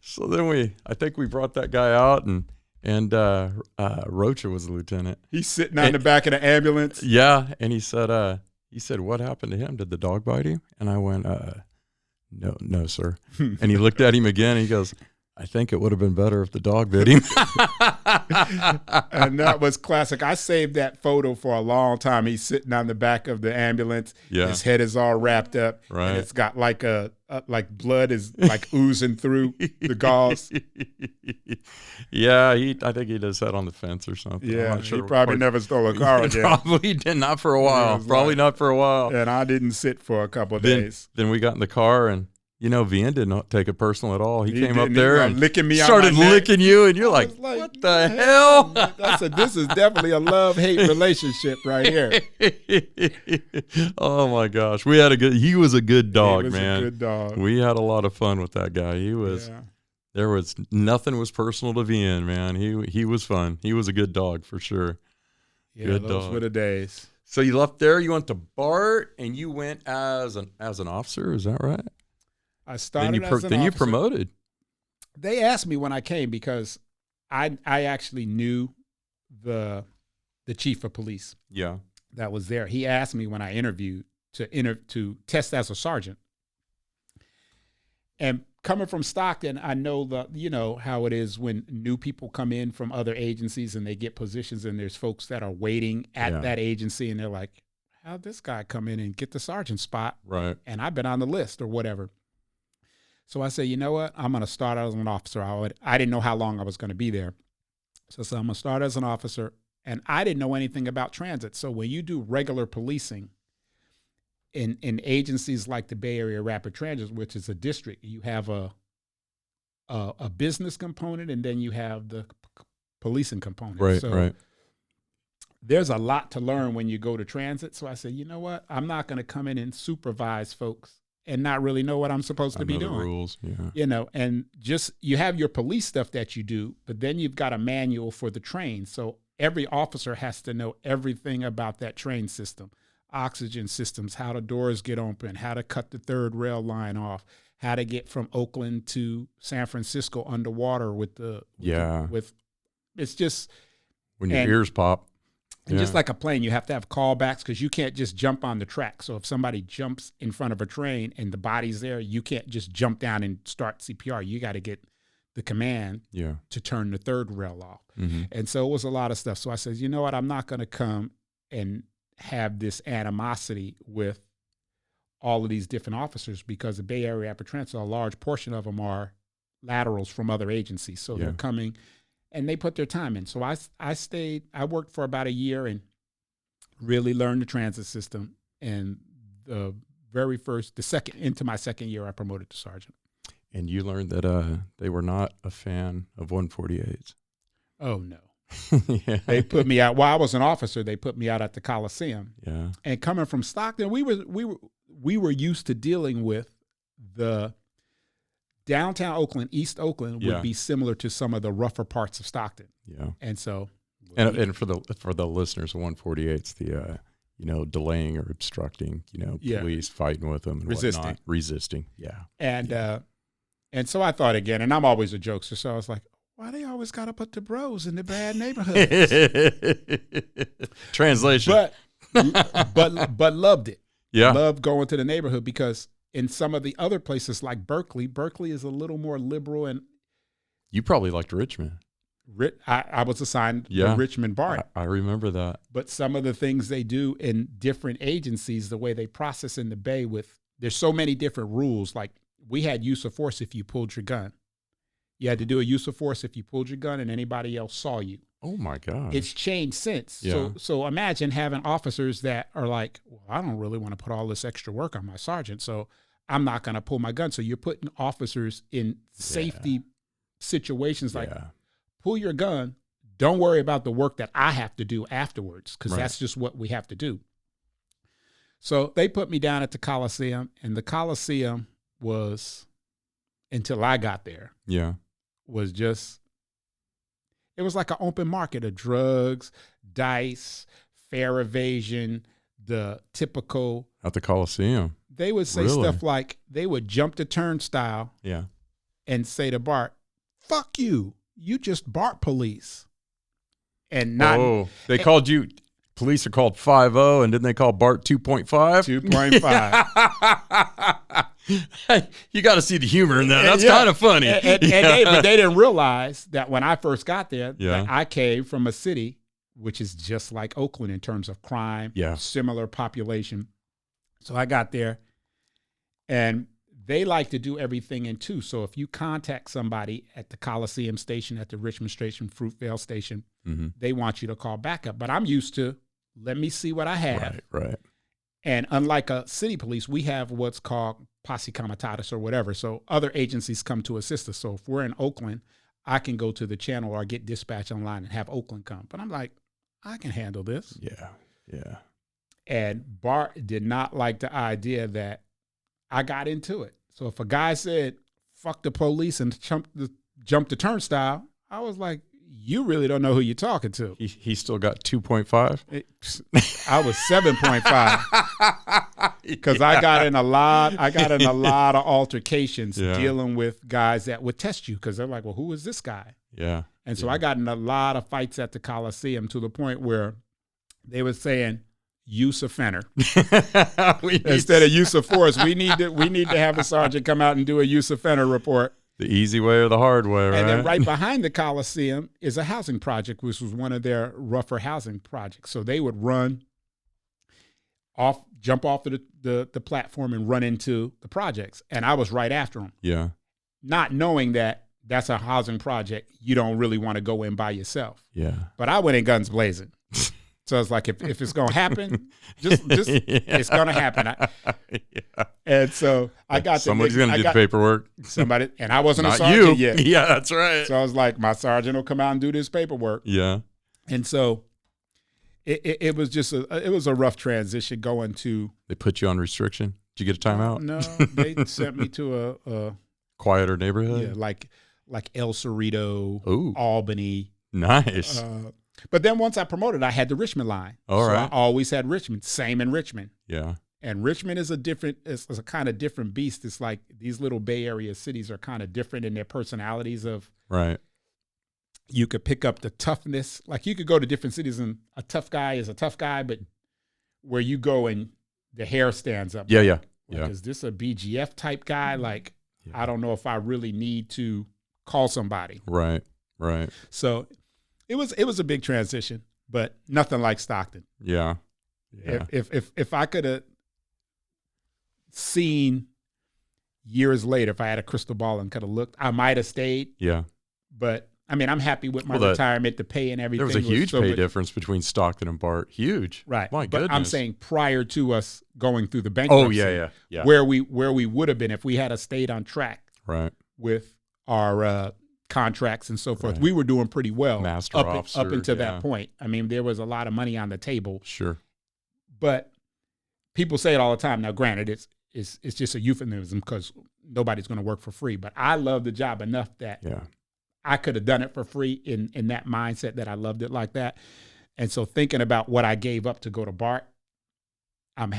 So then I think we brought that guy out, and Rocha was the lieutenant. He's sitting on the back of the ambulance. Yeah, and he said, what happened to him? Did the dog bite him? And I went, no, sir. And he looked at him again, and he goes, I think it would have been better if the dog bit him. And that was classic. I saved that photo for a long time. He's sitting on the back of the ambulance. Yeah. His head is all wrapped up. Right. And it's got like like blood is like oozing through the gauze. Yeah, I think he just sat on the fence or something. I'm Yeah, not sure. he probably never stole a car again. Probably did not for a while. was Probably like- not for a while. And I didn't sit for a couple of Then, days. then we got in the car, and VN did not take it personal at all. He came up didn't. there He was and licking me on started my neck. licking you, and you're I like, was like, what the hell? I said, this is definitely a love-hate relationship right here. Oh my gosh, he was a good dog, He was man. a good dog. We had a lot of fun with that guy. He was. Yeah. There was nothing was personal to VN, man. He was fun. He was a good dog for sure. Yeah, Good those dog. were the days. So you left there. You went to BART, and you went as an officer. Is that right? I started Then as an you officer. promoted. They asked me when I came because I actually knew the chief of police Yeah. that was there. He asked me when I interviewed to test as a sergeant. And coming from Stockton, I know how it is when new people come in from other agencies and they get positions, and there's folks that are waiting at that agency, and they're like, how'd this guy come in and get the sergeant spot? Right. And I've been on the list or whatever. So I said, you know what? I'm going to start out as an officer. I didn't know how long I was going to be there. So I said, I'm going to start as an officer. And I didn't know anything about transit. So when you do regular policing in agencies like the Bay Area Rapid Transit, which is a district, you have a business component, and then you have the policing component. Right. So right. there's a lot to learn when you go to transit. So I said, you know what? I'm not going to come in and supervise folks and not really know what I'm supposed to be I know the doing. rules. Yeah. And just you have your police stuff that you do, but then you've got a manual for the train. So every officer has to know everything about that train system, oxygen systems, how the doors get open, how to cut the third rail line off, how to get from Oakland to San Francisco underwater with it's just When your and- ears pop. and just like a plane, you have to have callbacks because you can't just jump on the track. So if somebody jumps in front of a train and the body's there, you can't just jump down and start CPR. You got to get the command to turn the third rail off. Mm-hmm. And so it was a lot of stuff. So I said, you know what? I'm not going to come and have this animosity with all of these different officers because the Bay Area Rapid Transit, a large portion of them are laterals from other agencies. So they're coming. And they put their time in. So I stayed, I worked for about a year and really learned the transit system. And into my second year, I promoted to sergeant. And you learned that they were not a fan of 148s. Oh, no. Yeah. They put me out. While I was an officer, they put me out at the Coliseum. Yeah. And coming from Stockton, we were used to dealing with the downtown Oakland, East Oakland would be similar to some of the rougher parts of Stockton. Yeah. And so, and for the listeners, 148's the delaying or obstructing, police fighting with them and whatnot. Resisting. Yeah. And so I thought again, and I'm always a jokester, so I was like, why they always got to put the bros in the bad neighborhoods? Translation. But loved it. Yeah. Loved going to the neighborhood because in some of the other places like Berkeley is a little more liberal. And you probably liked Richmond. I was assigned the Richmond BART. I remember that. But some of the things they do in different agencies, the way they process in the Bay there's so many different rules. Like we had use of force if you pulled your gun. You had to do a use of force if you pulled your gun and anybody else saw you. Oh my God. It's changed since. Yeah. So imagine having officers that are like, well, I don't really want to put all this extra work on my sergeant, so I'm not going to pull my gun. So you're putting officers in safety situations like pull your gun. Don't worry about the work that I have to do afterwards because that's just what we have to do. So they put me down at the Coliseum, and the Coliseum was, until I got there, was just, it was like an open market of drugs, dice, fare evasion, the typical. At the Coliseum. They would say stuff like, they would jump the turnstile and say to Bart, fuck you, you just Bart police. And not. They called you, police are called 5-0, and didn't they call Bart 2.5? 2.5. You got to see the humor in that. That's kind of funny. But they didn't realize that when I first got there, that I came from a city which is just like Oakland in terms of crime, similar population. So I got there, and they like to do everything in two. So if you contact somebody at the Coliseum station, at the Richmond station, Fruitvale station, they want you to call backup. But I'm used to, let me see what I have. Right. And unlike a city police, we have what's called posse comitatus or whatever. So other agencies come to assist us. So if we're in Oakland, I can go to the channel or get dispatch online and have Oakland come. But I'm like, I can handle this. Yeah. And Bart did not like the idea that I got into it. So if a guy said, fuck the police and jump the turnstile, I was like, you really don't know who you're talking to. He still got 2.5? I was 7.5 because I got in a lot of altercations dealing with guys that would test you because they're like, well, who is this guy? Yeah. And so I got in a lot of fights at the Coliseum to the point where they were saying use of Fenner instead of use of force. We need to have a sergeant come out and do a use of Fenner report. The easy way or the hard way, right? And then right behind the Coliseum is a housing project, which was one of their rougher housing projects. So they would jump off the platform and run into the projects. And I was right after them. Yeah. Not knowing that that's a housing project you don't really want to go in by yourself. Yeah. But I went in guns blazing. So it's like, if it's going to happen, just it's going to happen. And so I got somebody's going to do the paperwork. Somebody, and I wasn't a sergeant yet. Yeah, that's right. So I was like, my sergeant will come out and do this paperwork. Yeah. And so it was just it was a rough transition going to. They put you on restriction. Did you get a timeout? No, they sent me to a quieter neighborhood. Yeah, like El Cerrito, Albany. Nice. But then once I promoted, I had the Richmond line. All right. I always had Richmond. Same in Richmond. Yeah. And Richmond is it's a kind of different beast. It's like these little Bay Area cities are kind of different in their personalities of. Right. You could pick up the toughness. Like you could go to different cities and a tough guy is a tough guy, but where you go and the hair stands up. Yeah. Like, is this a BGF type guy? Like, I don't know if I really need to call somebody. Right. So it was a big transition, but nothing like Stockton. Yeah. If I could have seen years later, if I had a crystal ball and could have looked, I might have stayed. Yeah. But I mean, I'm happy with my retirement, the pay and everything. There was a huge pay difference between Stockton and Bart. Huge. Right. My goodness. But I'm saying prior to us going through the bankruptcy. Oh, yeah. Where we would have been if we had stayed on track. Right. With our contracts and so forth. Right. We were doing pretty well Master up officer, until yeah. that point. I mean, there was a lot of money on the table, Sure. but people say it all the time. Now, granted, it's just a euphemism because nobody's going to work for free. But I love the job enough that Yeah. I could have done it for free in that mindset that I loved it like that. And so thinking about what I gave up to go to BART,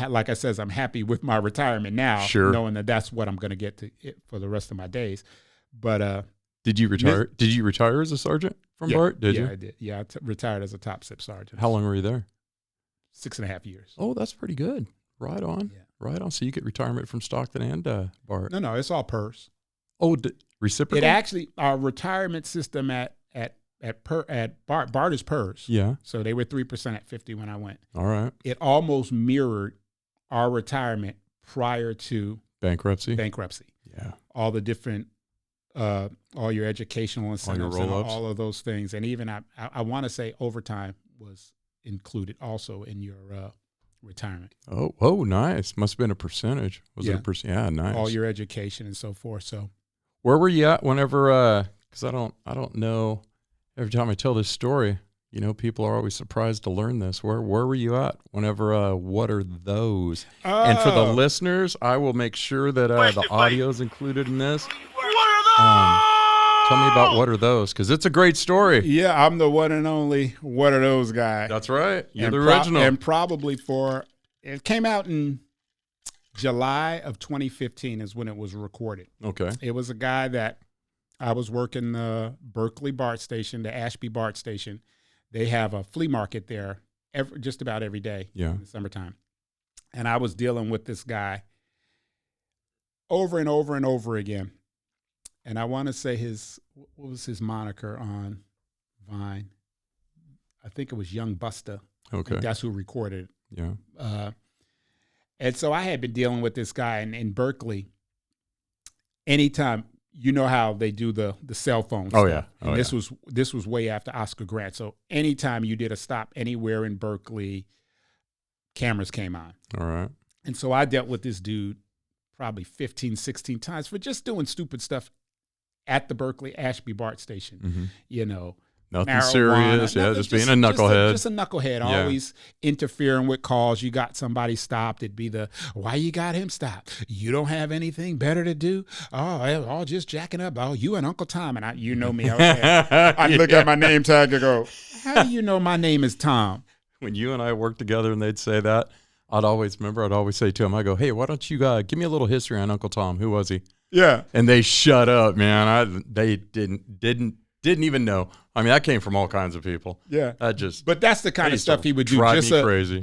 like I says, I'm happy with my retirement now, Sure. knowing that that's what I'm going to get to for the rest of my days. But Did you retire? Did you retire as a sergeant from BART? Did you? Yeah, I did. Yeah, retired as a top SIP sergeant. How long were you there? 6.5 years. Oh, that's pretty good. Right on. Yeah. Right on. So you get retirement from Stockton and BART. No, it's all PERS. Oh, reciprocal? It actually, our retirement system at BART is PERS. Yeah. So they were 3% at 50 when I went. All right. It almost mirrored our retirement prior to Bankruptcy. Yeah. All the different, all your educational incentives, and roll-ups. all of those things. And even I want to say overtime was included also in your retirement. Oh, nice. Must have been a percentage. Was it a percent? Yeah, nice. All your education and so forth. So where were you at whenever, because I don't know, every time I tell this story, you know, people are always surprised to learn this. Where were you at whenever, what are those? And for the listeners, I will make sure that the audio is included in this. Tell me about what are those, because it's a great story. Yeah, I'm the one and only what are those guy. That's right. You're and the original. And probably it came out in July of 2015 is when it was recorded. Okay. It was a guy that I was working the Berkeley BART station, the Ashby BART station. They have a flea market there just about every day in the summertime. And I was dealing with this guy over and over and over again. And I want to say what was his moniker on Vine? I think it was Young Busta. Okay. That's who recorded it. Yeah. And so I had been dealing with this guy in Berkeley. Anytime, you know how they do the cell phone stuff. Oh, yeah. And this was way after Oscar Grant. So anytime you did a stop anywhere in Berkeley, cameras came on. All right. And so I dealt with this dude probably 15, 16 times for just doing stupid stuff at the Berkeley Ashby BART station. Mm-hmm. You know, nothing marijuana, serious. Yeah, just being a knucklehead. Just a knucklehead, always interfering with calls. You got somebody stopped. It'd be why you got him stopped? You don't have anything better to do? Oh, all just jacking up. Oh, you and Uncle Tom. And you know me. I'd look at my name tag and go, how do you know my name is Tom? When you and I worked together and they'd say that, I'd always say to him, I go, hey, why don't you give me a little history on Uncle Tom? Who was he? Yeah. And they shut up, man. They didn't even know. I mean, that came from all kinds of people. Yeah. But that's the kind of stuff he would do. Drive me crazy.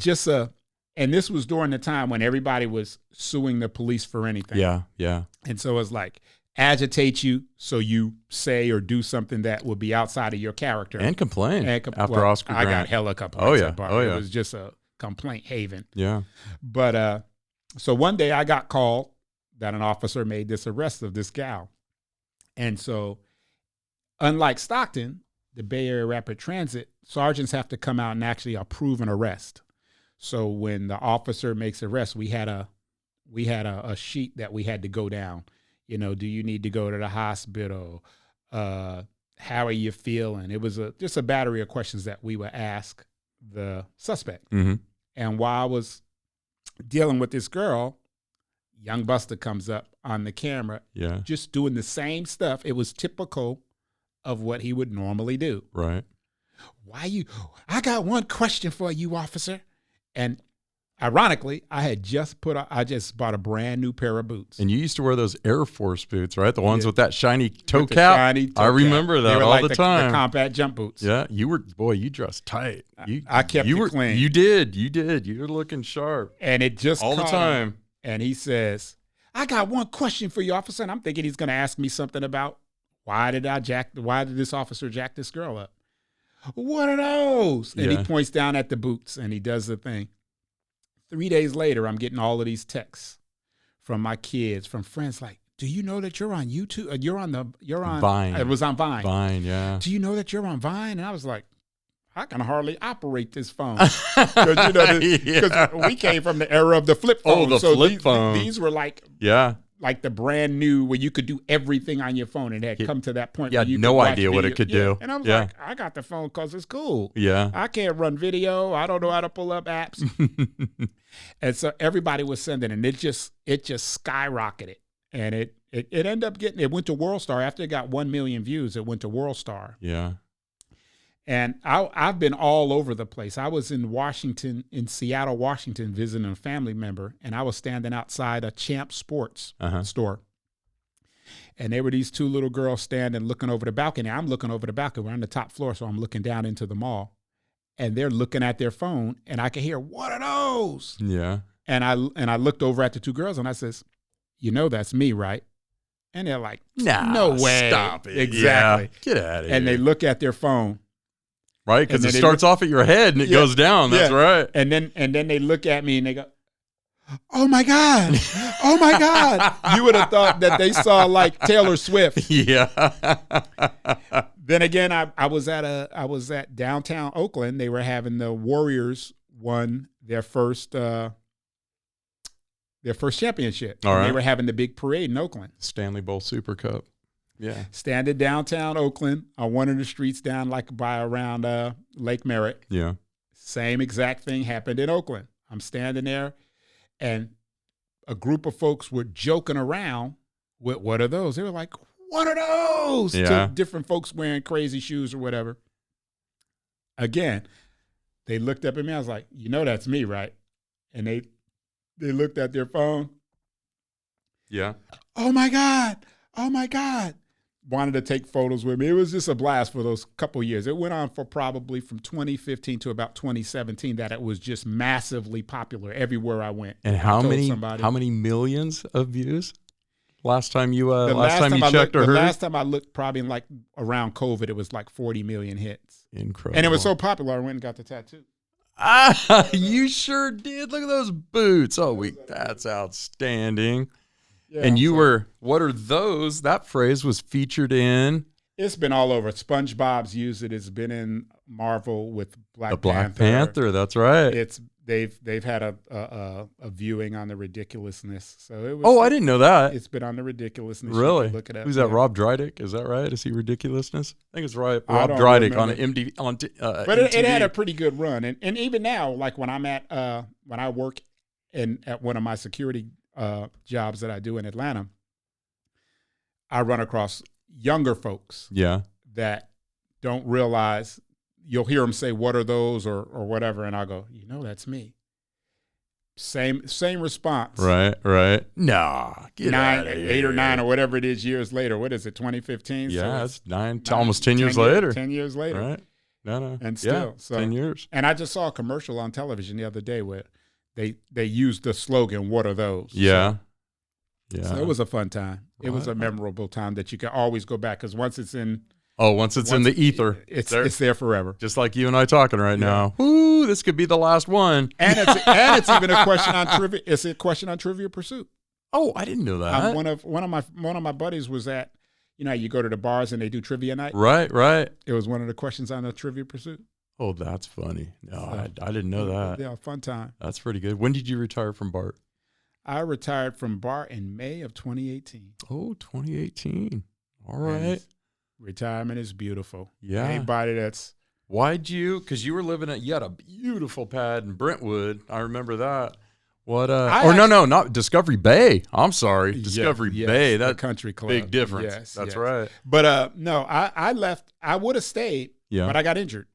And this was during the time when everybody was suing the police for anything. Yeah, yeah. And so it's like, agitate you so you say or do something that would be outside of your character. And complain after Oscar Grant. I got hella complaints at BART. Oh, yeah. It was just a complaint haven. Yeah. But so one day I got called that an officer made this arrest of this gal. And so unlike Stockton, the Bay Area Rapid Transit, sergeants have to come out and actually approve an arrest. So when the officer makes arrest, we had a sheet that we had to go down. You know, do you need to go to the hospital? How are you feeling? It was just a battery of questions that we would ask the suspect. Mm-hmm. And while I was dealing with this girl, Young Buster comes up on the camera, just doing the same stuff. It was typical of what he would normally do. Right. I got one question for you, officer. And ironically, I just bought a brand new pair of boots. And you used to wear those Air Force boots, right? The ones with that shiny toe cap. I remember that all the time. The combat jump boots. Yeah, you dressed tight. I kept it clean. You did. You were looking sharp. And it just all the time. Him, and he says, I got one question for you, officer. And I'm thinking he's going to ask me something about why did this officer jack this girl up? What are those? And he points down at the boots and he does the thing. 3 days later, I'm getting all of these texts from my kids, from friends like, do you know that you're on YouTube? You're on Vine. It was on Vine. Vine, yeah. Do you know that you're on Vine? And I was like, I can hardly operate this phone. Because we came from the era of the flip phone. Oh, the flip phone. These were like like the brand new where you could do everything on your phone, and it had come to that point. You where had you no could watch idea what it video. could do. And I was Yeah. like, I got the phone because it's cool. Yeah. I can't run video. I don't know how to pull up apps. And so everybody was sending, and it just skyrocketed. And it ended up it went to World Star. After it got 1 million views, it went to World Star. Yeah. And I've been all over the place. I was in Seattle, Washington, visiting a family member, and I was standing outside a Champ Sports store. And there were these two little girls standing looking over the balcony. I'm looking over the balcony. We're on the top floor, so I'm looking down into the mall. And they're looking at their phone, and I could hear, "What are those?" Yeah. And I looked over at the two girls, and I says, "You know that's me, right?" And they're like, Nah, "No way." Stop it. Exactly. Yeah. Get out of here. And they look at their phone. Right? Because and it then starts off at your head and it goes down. That's right. And then they look at me and they go, "Oh my God. Oh my God." You would have thought that they saw like Taylor Swift. Yeah. Then again, I was at downtown Oakland. They were having the Warriors won their first championship. All right. They were having the big parade in Oakland. Stanley Bowl Super Cup. Yeah. Standing downtown Oakland on one of the streets down like by around Lake Merritt. Yeah. Same exact thing happened in Oakland. I'm standing there, and a group of folks were joking around with, "What are those?" They were like, "What are those?" Yeah. To different folks wearing crazy shoes or whatever. Again, they looked up at me. I was like, "You know that's me, right?" And they looked at their phone. Yeah. "Oh my God. Oh my God." Wanted to take photos with me. It was just a blast for those couple years. It went on for probably from 2015 to about 2017 that it was just massively popular everywhere I went. And how many millions of views? Last time you checked or heard? The last time I looked, probably in like around COVID, it was like 40 million hits. Incredible. And it was so popular, I went and got the tattoo. You sure did. Look at those boots. Oh, that's outstanding. Yeah, and what are those? That phrase was featured in. It's been all over. SpongeBob's used it. It's been in Marvel with Black Panther. That's right. They've had a viewing on the ridiculousness. So it was. Oh, I didn't know that. It's been on the ridiculousness. Really? Look it up. Who's that? Rob Dyrdek? Is that right? Is he ridiculousness? I think it's Rob don't Dyrdek on remember. But it had a pretty good run, and even now, like when I'm when I work at one of my security jobs that I do in Atlanta, I run across younger folks that don't realize. You'll hear them say, "What are those?" or whatever, and I'll go, "You know, that's me." Same response. Right. Nah, get 8 or 9 or whatever it is years later. What is it? 2015. Yeah, it's almost 10 years later. 10 years later. Right. No. And still, 10 years. And I just saw a commercial on television the other day where they used the slogan, "What are those?" Yeah. So it was a fun time. It was a memorable time that you can always go back because once it's in the ether, it's there forever. Just like you and I talking right now. Ooh, this could be the last one. And it's even a question on trivia. It's a question on Trivia Pursuit. Oh, I didn't know that. One of my buddies was at, you go to the bars and they do trivia night. Right. It was one of the questions on the Trivia Pursuit. Oh, that's funny. No, I didn't know that. Yeah, fun time. That's pretty good. When did you retire from BART? I retired from BART in May of 2018. Oh, 2018. All right. Retirement is beautiful. Yeah. Anybody that's. Because you were you had a beautiful pad in Brentwood. I remember that. What? Not Discovery Bay. I'm sorry. Discovery Bay. That country club. Big difference. Yes, That's right. But no, I left. I would have stayed, but I got injured.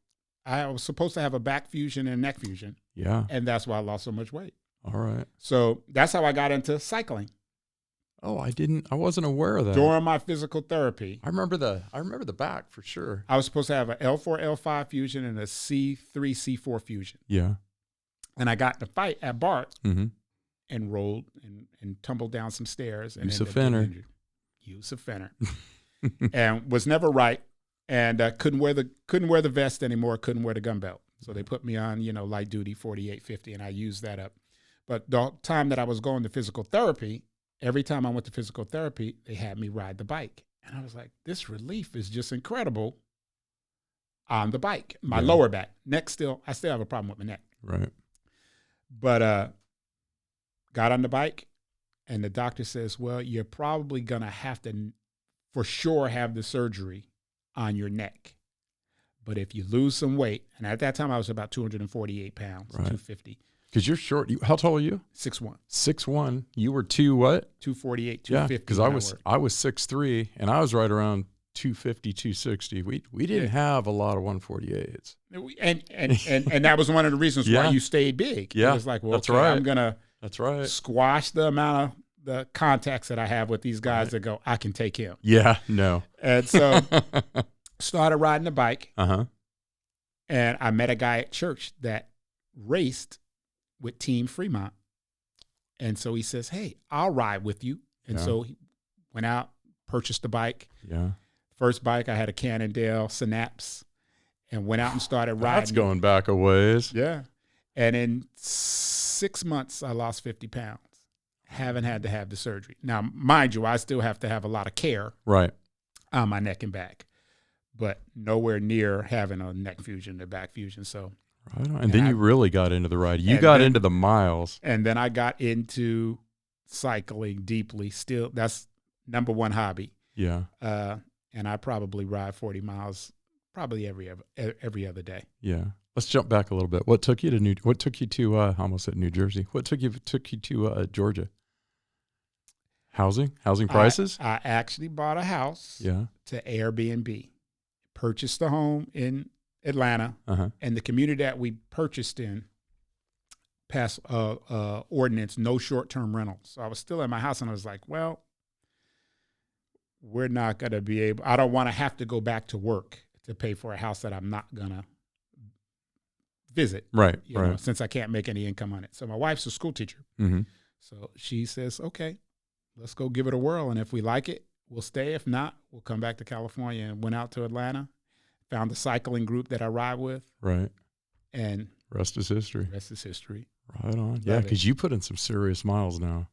I was supposed to have a back fusion and neck fusion. Yeah. And that's why I lost so much weight. All right. So that's how I got into cycling. Oh, I wasn't aware of that. During my physical therapy. I remember the back for sure. I was supposed to have an L4, L5 fusion and a C3, C4 fusion. Yeah. And I got in a fight at BART and rolled and tumbled down some stairs. And Yusuf Fenner. And was never right. And couldn't wear the vest anymore, couldn't wear the gun belt. So they put me on, light duty 4850, and I used that up. But the time that I was going to physical therapy, every time I went to physical therapy, they had me ride the bike. And I was like, this relief is just incredible on the bike. My lower back. Neck I still have a problem with my neck. Right. But got on the bike And the doctor says, well, you're probably going to have to, for sure, have the surgery on your neck. But if you lose some weight, and at that time I was about 248 pounds, 250. Because you're short. How tall are you? 6'1". 6'1". You were 248, 250. Yeah, because I was 6'3", and I was right around 250, 260. We didn't have a lot of 148s. And that was one of the reasons why you stayed big. Yeah, it was like, well, that's okay, right. I'm gonna squash the amount of the contacts that I have with these guys that go, I can take him. Yeah, no. And so started riding the bike. Uh-huh. And I met a guy at church that raced with Team Fremont. And so he says, hey, I'll ride with you. And so he went out, purchased the bike. Yeah. First bike, I had a Cannondale Synapse and went out and started riding. That's going back a ways. Yeah. And in 6 months, I lost 50 pounds. Haven't had to have the surgery. Now, mind you, I still have to have a lot of care on my neck and back, but nowhere near having a neck fusion or back fusion. So, right on. And then you really got into the riding. You got into the miles. And then I got into cycling deeply. Still, that's number one hobby. Yeah. And I probably ride 40 miles probably every other day. Yeah. Let's jump back a little bit. What took you to I almost said New Jersey. What took you to Georgia? Housing prices? I actually bought a house to Airbnb. Purchased a home in Atlanta, and the community that we purchased in passed ordinance, no short-term rentals. So I was still in my house, and I was like, well, we're not going to be able, I don't want to have to go back to work to pay for a house that I'm not going to visit. Right. You know, since I can't make any income on it. So my wife's a school teacher. Mm-hmm. So she says, okay, let's go give it a whirl. And if we like it, we'll stay. If not, we'll come back to California. And went out to Atlanta, found a cycling group that I ride with. Right. And rest is history. Right on. Yeah, because you put in some serious miles now.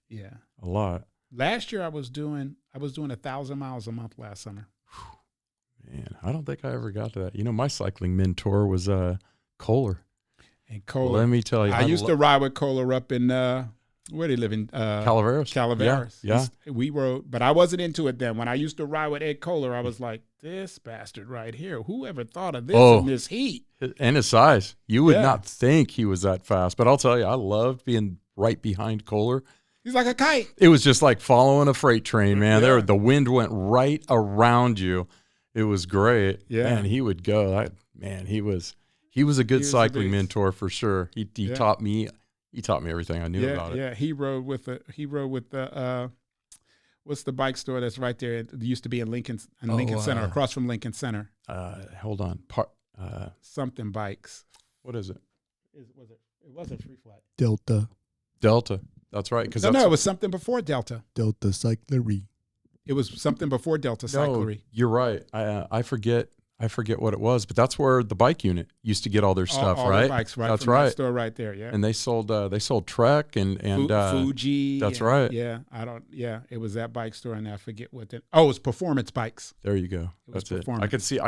Yeah. A lot. Last year I was doing 1,000 miles a month last summer. Man, I don't think I ever got to that. You know, my cycling mentor was Kohler. And Kohler. Let me tell you. I used to ride with Kohler up in, where do you live in? Calaveras. Yeah. We rode, but I wasn't into it then. When I used to ride with Ed Kohler, I was like, this bastard right here. Whoever thought of this in this heat? And his size. You would not think he was that fast. But I'll tell you, I loved being right behind Kohler. He's like a kite. It was just like following a freight train, man. The wind went right around you. It was great. Yeah. And he would go. He was a good cycling mentor for sure. He taught me everything I knew about it. Yeah, he rode with the what's the bike store that's right there? It used to be in Lincoln Center, across from Lincoln Center. Hold on. Something bikes. What is it? It wasn't Free Flight. Delta. That's right. It was something before Delta. Delta Cyclery. It was something before Delta Cyclery. You're right. I forget what it was, but that's where the bike unit used to get all their stuff, all right? The bikes, right? That's from right. That store right there, yeah. And they sold Trek and Fuji. That's right. Yeah, it was that bike store, and I forget what that. Oh, it was Performance Bikes. There you go. That's it. I could see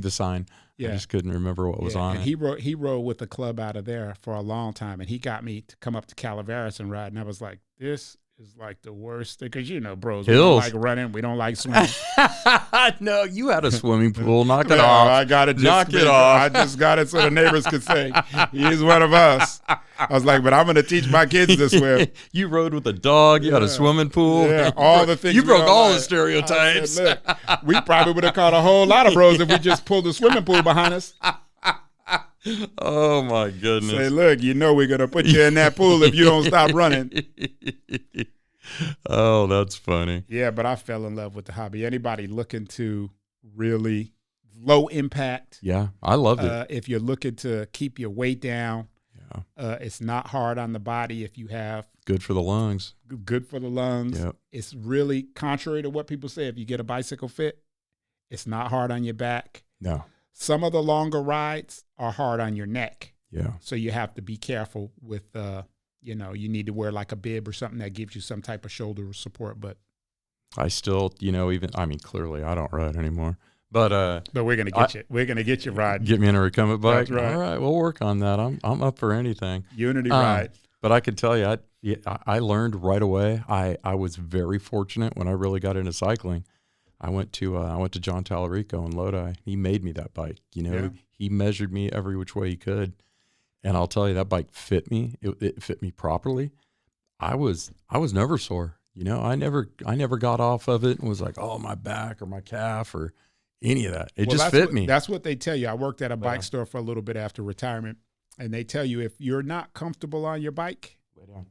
the sign. Yeah. I just couldn't remember what was on and it. He rode with the club out of there for a long time, and he got me to come up to Calaveras and ride, and I was like, this is like the worst thing, because bros, we don't like running, we don't like swimming. No, you had a swimming pool. Knock it off. I got it. Knock it off. I just got it so the neighbors could say he's one of us. I was like, but I'm going to teach my kids to swim. You rode with a dog. You had a swimming pool. Yeah, all the things. You broke all the stereotypes. Said, look, we probably would have caught a whole lot of bros if we just pulled the swimming pool behind us. Oh my goodness. Say, look, we're going to put you in that pool if you don't stop running. Oh, that's funny. Yeah, but I fell in love with the hobby. Anybody looking to really low impact. Yeah, I loved it. If you're looking to keep your weight down, it's not hard on the body if you have. Good for the lungs. Good for the lungs. Yep. It's really contrary to what people say. If you get a bicycle fit, it's not hard on your back. No. Some of the longer rides are hard on your neck. Yeah. So you have to be careful with, you need to wear like a bib or something that gives you some type of shoulder support. But I still, clearly I don't ride anymore. But we're gonna get you. We're gonna get you riding. Get me in a recumbent bike. That's right. All right, we'll work on that. I'm up for anything. Unity ride. But I can tell you, I learned right away. I was very fortunate when I really got into cycling. I went to John Tallarico in Lodi. He made me that bike. He measured me every which way he could, and I'll tell you, that bike fit me. It fit me properly. I was never sore. I never got off of it and was like, oh, my back or my calf or any of that. It just fit me. That's what they tell you. I worked at a bike store for a little bit after retirement, and they tell you if you're not comfortable on your bike,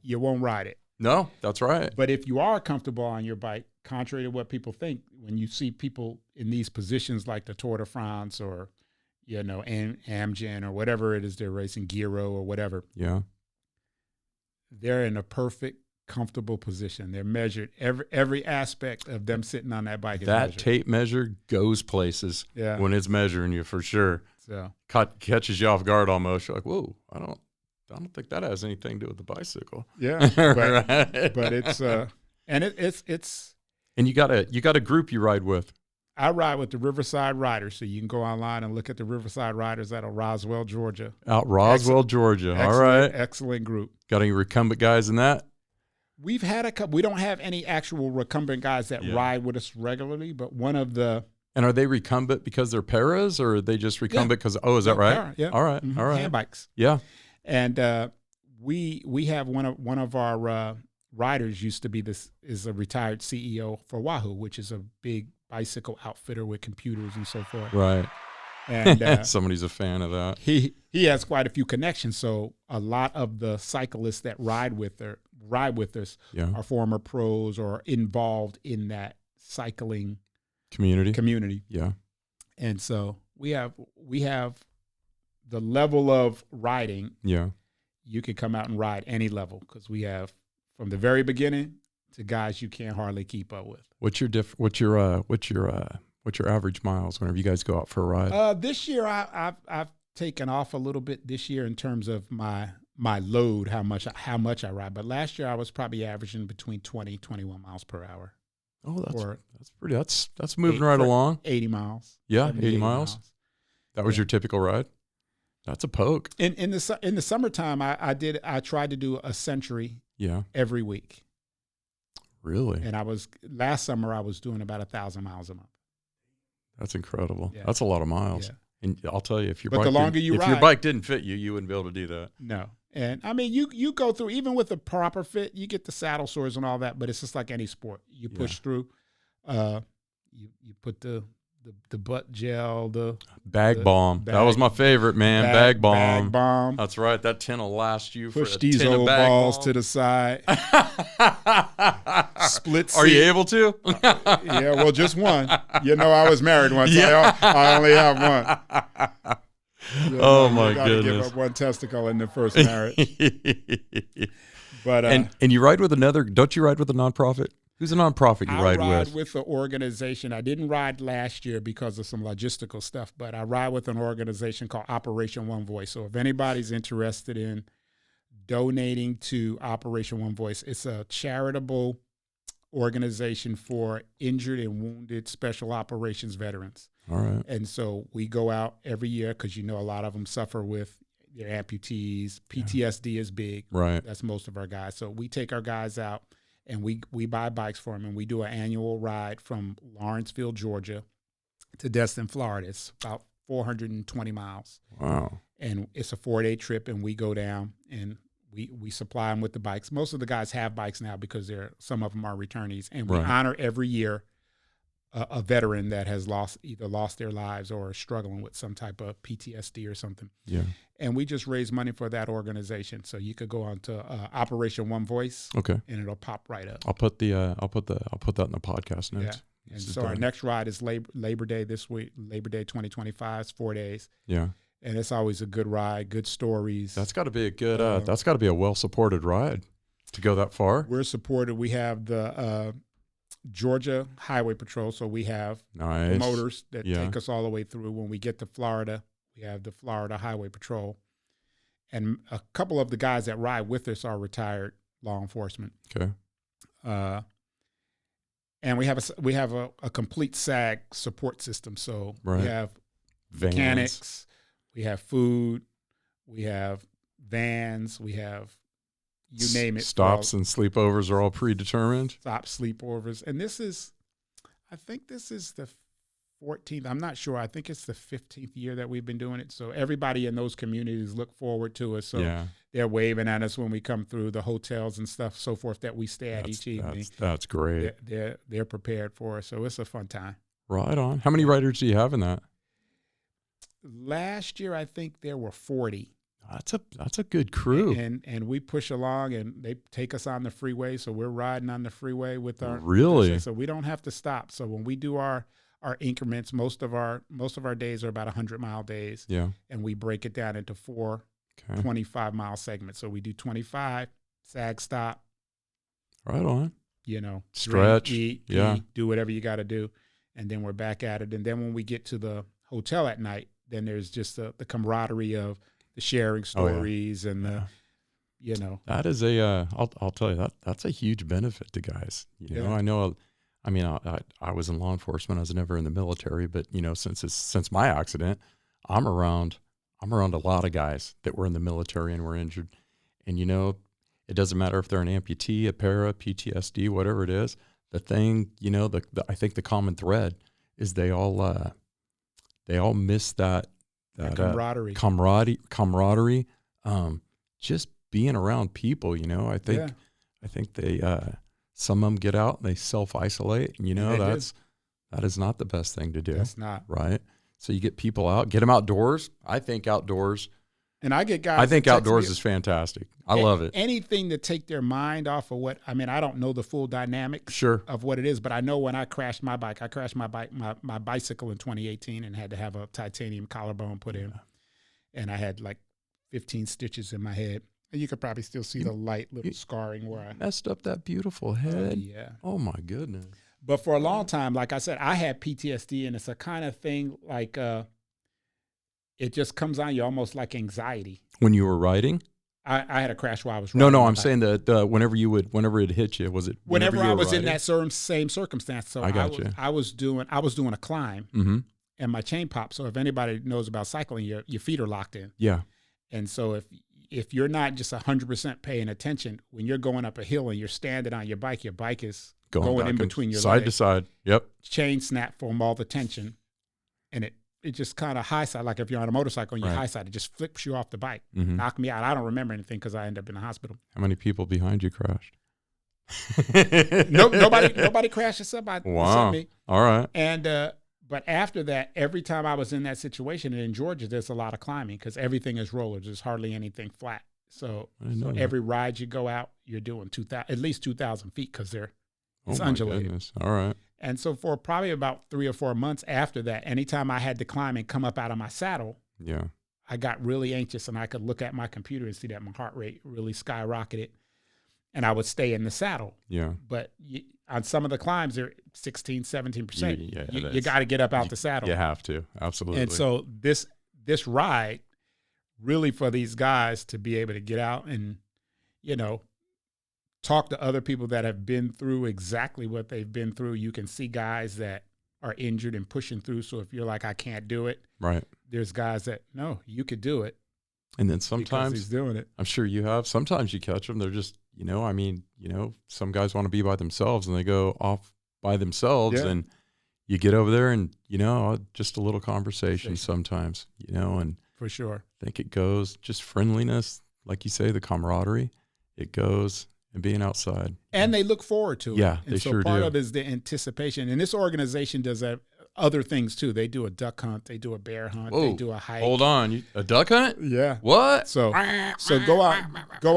you won't ride it. No, that's right. But if you are comfortable on your bike, contrary to what people think, when you see people in these positions like the Tour de France or, Amgen or whatever it is they're racing, Giro or whatever, they're in a perfect, comfortable position. They're measured. Every aspect of them sitting on that bike is that measured. tape measure goes places when it's measuring you for sure. So catches you off guard almost. You're like, whoa, I don't think that has anything to do with the bicycle. Yeah, but it's it's. And you got a group you ride with. I ride with the Riverside Riders, so you can go online and look at the Riverside Riders out of Roswell, Georgia. Georgia. All right, excellent group. Got any recumbent guys in that? We've had a couple. We don't have any actual recumbent guys that ride with us regularly, but one of the. And are they recumbent because they're paras, or are they just recumbent because? Oh, is that right? Para, yeah. All right. Mm-hmm. All right. Hand bikes. Yeah. And we have one of our riders used to be is a retired CEO for Wahoo, which is a big bicycle outfitter with computers and so forth. Right. And somebody's a fan of that. He has quite a few connections. So a lot of the cyclists that ride with us are former pros or involved in that cycling community. Yeah. And so we have the level of riding. Yeah. You can come out and ride any level because we have from the very beginning to guys you can't hardly keep up with. What's your average miles whenever you guys go out for a ride? This year I've taken off a little bit this year in terms of my load, how much I ride. But last year I was probably averaging between 21 miles per hour. Oh, that's moving right along. 80 miles. Yeah, 80 miles. That was your typical ride? That's a poke. In the summertime I tried to do a century every week. Really? And last summer I was doing about 1,000 miles a month. That's incredible. Yeah. That's a lot of miles. Yeah. And I'll tell you, if your bike didn't fit you, you wouldn't be able to do that. No. And I mean, you go through, even with the proper fit, you get the saddle sores and all that, but it's just like any sport. You push through. You put the butt gel, the bag balm. That was my favorite, man. Bag balm. Bag balm. That's right. That tin will last you push for a these tin old of bag balls balm. to the side. Split seat. Are you able to? Yeah, well, just one. I was married once. Yeah. I only have one. Oh my goodness! Give up one testicle in the first marriage. But and you ride with another? Don't you ride with a nonprofit? Who's a nonprofit you ride with? I ride with the organization. I didn't ride last year because of some logistical stuff, but I ride with an organization called Operation One Voice. So if anybody's interested in donating to Operation One Voice, it's a charitable organization for injured and wounded special operations veterans. All right. And so we go out every year because a lot of them suffer with their amputees. PTSD is big. Right. That's most of our guys. So we take our guys out. And we buy bikes for them, and we do an annual ride from Lawrenceville, Georgia, to Destin, Florida. It's about 420 miles. Wow! And it's a 4-day trip, and we go down and we supply them with the bikes. Most of the guys have bikes now because some of them are returnees, and we honor every year a veteran that has either lost their lives or are struggling with some type of PTSD or something. Yeah. And we just raise money for that organization. So you could go on to Operation One Voice. Okay. And it'll pop right up. I'll put that in the podcast notes. Yeah. And so our next ride is Labor Day this week. Labor Day 2025. It's 4 days. Yeah. And it's always a good ride, good stories. That's got to be a good. That's got to be a well supported ride to go that far. We're supported. We have the Georgia Highway Patrol. So we have promoters that take us all the way through. When we get to Florida, we have the Florida Highway Patrol. And a couple of the guys that ride with us are retired law enforcement. Okay. And we have a complete SAG support system. So we have vans. Mechanics, we have food, we have vans, we have you name it. Stops and sleepovers are all predetermined. Stop sleepovers. And I think this is the 14th. I'm not sure. I think it's the 15th year that we've been doing it. So everybody in those communities look forward to us. So they're waving at us when we come through the hotels and stuff, so forth, that we stay at each evening. That's great. They're prepared for us. So it's a fun time. Right on. How many riders do you have in that? Last year, I think there were 40. That's a good crew. And we push along, and they take us on the freeway. So we're riding on the freeway with our so we don't have to stop. So when we do our increments, most of our days are about 100-mile days. Yeah. And we break it down into 4 25-mile segments. So we do 25, sag, stop. Right on. drink, Stretch. eat, do whatever you got to do, and then we're back at it. And then when we get to the hotel at night, then there's just the camaraderie of the sharing stories and that is I'll tell you that's a huge benefit to guys. I know. I mean, I was in law enforcement. I was never in the military, but since my accident, I'm around a lot of guys that were in the military and were injured, and it doesn't matter if they're an amputee, a para, PTSD, whatever it is. The thing, I think the common thread is they all miss that camaraderie. Camaraderie. Just being around people. I think they. Some of them get out and they self-isolate, and that is not the best thing to do. That's not. Right? So you get people out, get them outdoors. I think outdoors. And I get guys. I think outdoors is fantastic. I love it. Anything to take their mind off of I don't know the full dynamics of what it is, but I know when I crashed my bicycle in 2018 and had to have a titanium collarbone put in. And I had like 15 stitches in my head. And you could probably still see the light little scarring where I messed up that beautiful head. Yeah. Oh my goodness. But for a long time, like I said, I had PTSD, and it's a kind of thing like it just comes on you almost like anxiety. When you were riding? I had a crash while I was riding. No, I'm saying that whenever it hit you, was it whenever I was riding? In that same circumstance? So I was doing a climb, and my chain popped. So if anybody knows about cycling, your feet are locked in. Yeah. And so if you're not just 100% paying attention, when you're going up a hill and you're standing on your bike is going in between your side legs. to side. Yep. Chain snap from all the tension, and it just kind of high side, like if you're on a motorcycle and you're high side, it just flips you off the bike, knocked me out. I don't remember anything because I ended up in the hospital. How many people behind you crashed? Nobody crashed except me. All right. And but after that, every time I was in that situation, and in Georgia, there's a lot of climbing because everything is rollers. There's hardly anything flat. So every ride you go out, you're doing at least 2,000 feet because it's undulated. Goodness. All right. And so for probably about 3 or 4 months after that, anytime I had to climb and come up out of my saddle, I got really anxious, and I could look at my computer and see that my heart rate really skyrocketed, and I would stay in the saddle. Yeah. But on some of the climbs, they're 16, 17%. You got to get up out the saddle. You have to. Absolutely. And so this ride, really for these guys to be able to get out and, talk to other people that have been through exactly what they've been through. You can see guys that are injured and pushing through. So if you're like, I can't do it. Right. There's guys that, no, you could do it. And then sometimes he's doing it. I'm sure you have. Sometimes you catch them. They're just, some guys want to be by themselves and they go off by themselves, and you get over there and, just a little conversation sometimes, and for sure. I think it goes just friendliness, like you say, the camaraderie, it goes, and being outside. And they look forward to it. Yeah, and they so sure part do. of it is the anticipation. And this organization does other things too. They do a duck hunt. They do a bear hunt. Whoa, they do a hike. Hold on. A duck hunt? Yeah. What? So go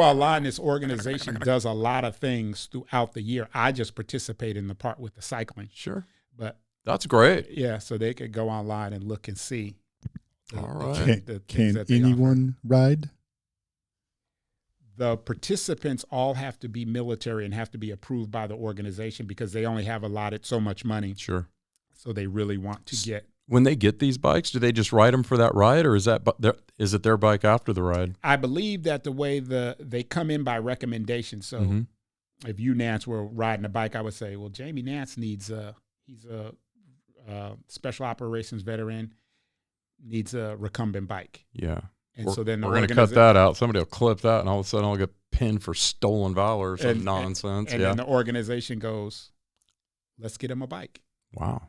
online. This organization does a lot of things throughout the year. I just participate in the part with the cycling. Sure. But that's great. Yeah. So they could go online and look and see. All right. Can anyone ride? The participants all have to be military and have to be approved by the organization because they only have allotted so much money. Sure. So they really want to get. When they get these bikes, do they just ride them for that ride, or is it their bike after the ride? I believe that the way they come in by recommendation. So if you, Nance, were riding a bike, I would say, well, Jamie Nance he's a special operations veteran, needs a recumbent bike. Yeah. And so then we're going to cut that out. Somebody will clip that, and all of a sudden I'll get pin for stolen valor or some nonsense. And then the organization goes, let's get him a bike. Wow.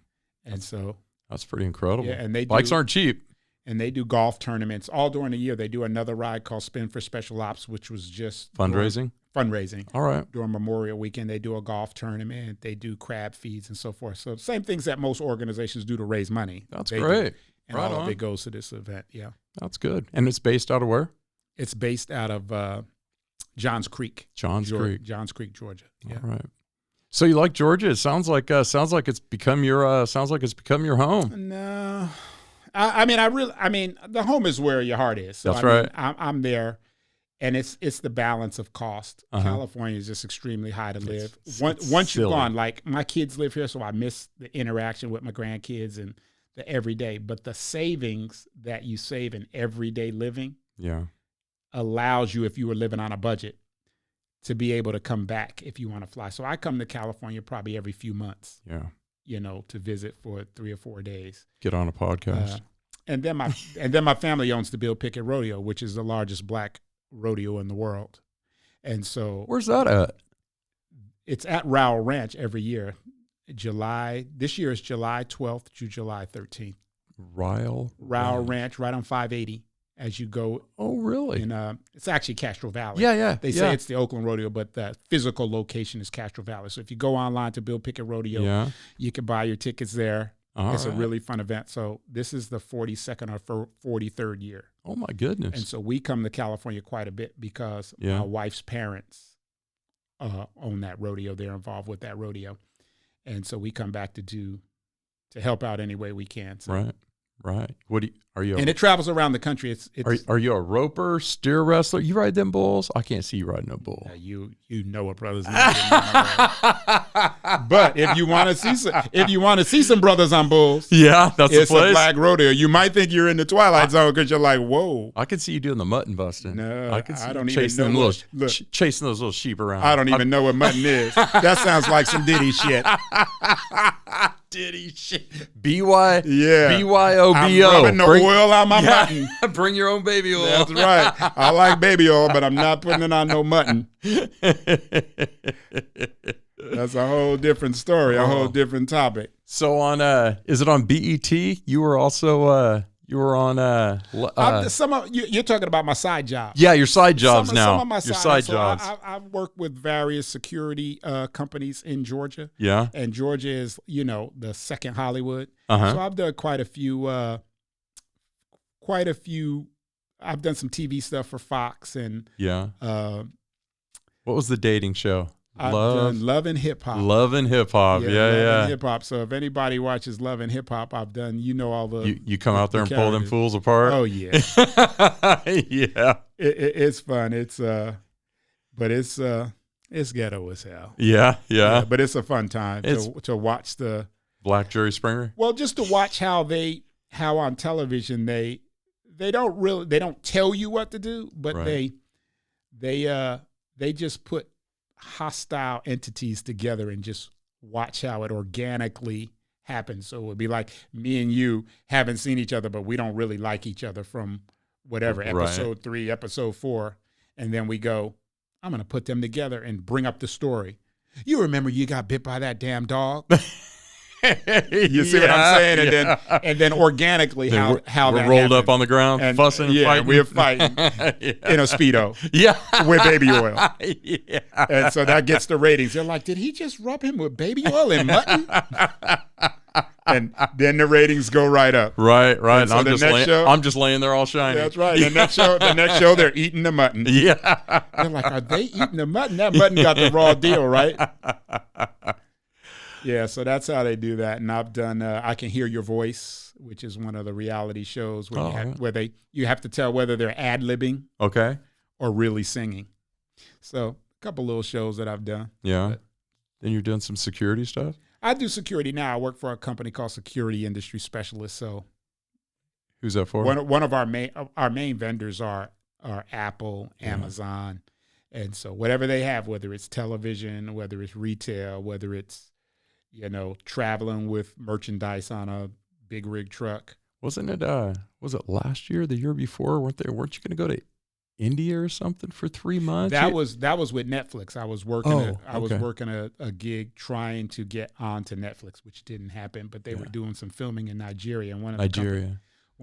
And so that's pretty incredible. Yeah, and bikes aren't cheap. And they do golf tournaments all during the year. They do another ride called Spin for Special Ops, which was just fundraising. Fundraising. All right. During Memorial Weekend, they do a golf tournament. They do crab feeds and so forth. So same things that most organizations do to raise money. That's great. And all of it goes to this event. Yeah. That's good. And it's based out of where? It's based out of Johns Creek. Johns Creek, Georgia. Yeah. All right. So you like Georgia? It sounds like it's become your home. No. I mean, the home is where your heart is. So That's right. I'm there, and it's the balance of cost. California is just extremely high to live. Once you've gone, like my kids live here, so I miss the interaction with my grandkids and the everyday. But the savings that you save in everyday living, allows you, if you were living on a budget, to be able to come back if you want to fly. So I come to California probably every few months. Yeah. To visit for 3 or 4 days. Get on a podcast. And then my family owns the Bill Pickett Rodeo, which is the largest black rodeo in the world. And so where's that at? It's at Rowell Ranch every year. This year is July 12th to July 13th. Rowell Ranch, right on 580 as you go. Oh, really? It's actually Castro Valley. Yeah. They say it's the Oakland Rodeo, but the physical location is Castro Valley. So if you go online to Bill Pickett Rodeo, you can buy your tickets there. It's a really fun event. So this is the 42nd or 43rd year. Oh, my goodness. And so we come to California quite a bit because my wife's parents own that rodeo. They're involved with that rodeo. And so we come back to help out any way we can. So. Right. Are you? And it travels around the country. Are you a roper, steer wrestler? You ride them bulls? I can't see you riding a bull. You know what brothers. But if you want to see some brothers on bulls, that's the place. It's a black rodeo. You might think you're in the Twilight Zone because you're like, whoa. I can see you doing the mutton busting. No, I can see I don't you even know. Chasing those little sheep around. I don't even know what mutton is. That sounds like some Diddy shit. Diddy shit. BYOBO. I'm rubbing the oil on my mutton. Bring your own baby oil. That's right. I like baby oil, but I'm not putting it on no mutton. That's a whole different story, a whole different topic. So is it on BET? You were also you're talking about my side job. Yeah, your side jobs now. Some of my side jobs. I've worked with various security companies in Georgia. Yeah. And Georgia is, the second Hollywood. So I've done quite a few. I've done some TV stuff for Fox and. Yeah. What was the dating show? I've done Love and Hip Hop. Love and Hip Hop. Yeah. And Hip Hop. So if anybody watches Love and Hip Hop, I've done, all the. You come out there and pull them fools apart? Oh, yeah. Yeah. It's fun. But it's ghetto as hell. Yeah. But it's a fun time to watch the. Black Jerry Springer? Well, just to watch how on television they don't tell you what to do, but they just put hostile entities together and just watch how it organically happens. So it would be like me and you haven't seen each other, but we don't really like each other from whatever, episode 3, episode 4. And then we go, I'm going to put them together and bring up the story. You remember you got bit by that damn dog? You see what I'm saying? And then organically how that rolled happened. up on the ground, and fussing and fighting. We're fighting in a Speedo. With baby oil. And so that gets the ratings. They're like, did he just rub him with baby oil and mutton? And then the ratings go right up. Right. And so I'm just laying there all shiny. That's right. The next show, they're eating the mutton. Yeah. They're like, are they eating the mutton? That mutton got the raw deal, right? Yeah, so that's how they do that. And I've done I Can Hear Your Voice, which is one of the reality shows where you have to tell whether they're ad-libbing or really singing. So a couple little shows that I've done. Yeah. Then you're doing some security stuff? I do security now. I work for a company called Security Industry Specialist. So who's that for? One of our main vendors are Apple, Amazon. And so whatever they have, whether it's television, whether it's retail, whether it's traveling with merchandise on a big rig truck. Wasn't it? Was it last year, the year before? Weren't you going to go to India or something for 3 months. That was with Netflix. I was working. Oh, I was okay. working a gig trying to get onto Netflix, which didn't happen. But they were doing some filming in Nigeria, and one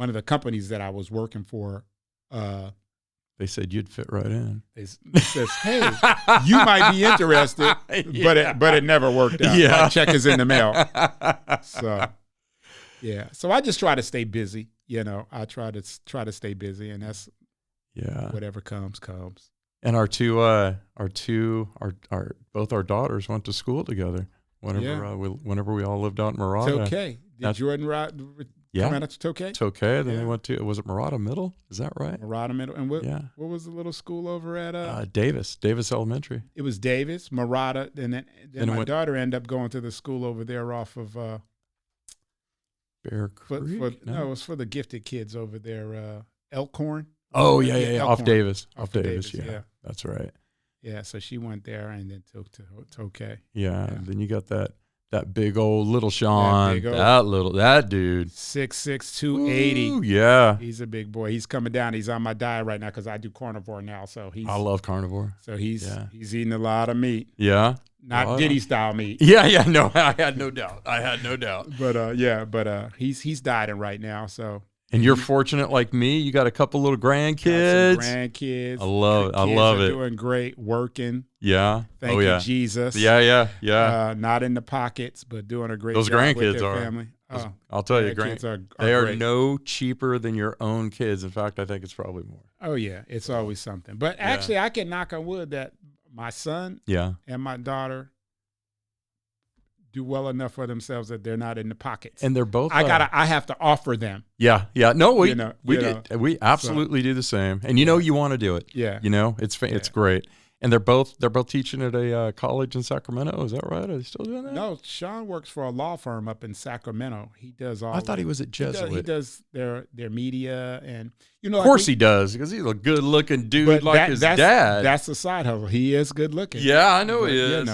of the companies that I was working for, they said you'd fit right in. they says, "Hey, you might be interested," but it never worked out. Yeah. My check is in the mail. So yeah, so I just try to stay busy. You know, I try to stay busy, and that's whatever comes. And both our daughters went to school together. Whenever we all lived out in Murata. Tokay. Did Jordan come out of Tokay? Tokay. Then they went to, was it Murata Middle? Is that right? Murata Middle. And what was the little school over at? Davis Elementary. It was Davis, Murata, and then my daughter ended up going to the school over there off of Bear Creek. No, it was for the gifted kids over there, Elkhorn. Oh yeah. Elkhorn. Off Davis. Yeah, that's right. Yeah, so she went there and then took to Tokay. Yeah, and then you got that big old little Sean, that dude, 6'6", 280. Ooh, yeah, he's a big boy. He's coming down. He's on my diet right now because I do carnivore now. So I love carnivore. So he's eating a lot of meat. Yeah, not Diddy style meat. Yeah. No, I had no doubt. But he's dieting right now. So. And you're fortunate like me. You got a couple little grandkids. Grandkids. I love it. I love it. Doing great, working. Yeah. Thank you, Jesus. Yeah. Not in the pockets, but doing a great Those job grandkids with their are. family. I'll tell you, kids they are great. no cheaper than your own kids. In fact, I think it's probably more. Oh yeah, it's always something. But actually, I can knock on wood that my son and my daughter do well enough for themselves that they're not in the pockets. And they're both. I have to offer them. Yeah. No, we did. We absolutely do the same. And you want to do it. Yeah. It's great. And they're both teaching at a college in Sacramento. Is that right? Are they still doing that? No, Sean works for a law firm up in Sacramento. He does all. I thought he was at Jesuit. He does their media and Of course he does, because he's a good looking dude like his dad. That's a side hustle. He is good looking. Yeah, I know he is.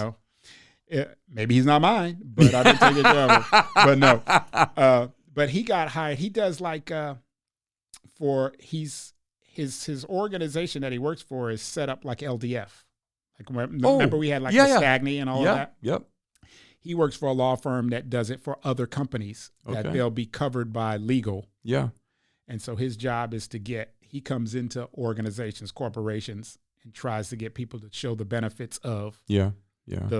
Maybe he's not mine, but I didn't take it to him. But no, but he got hired. He does like his organization that he works for is set up like LDF. Like remember we had like the Stagney and all of that. Yep. He works for a law firm that does it for other companies that they'll be covered by legal. Yeah. And so his job is he comes into organizations, corporations, and tries to get people to show the benefits of the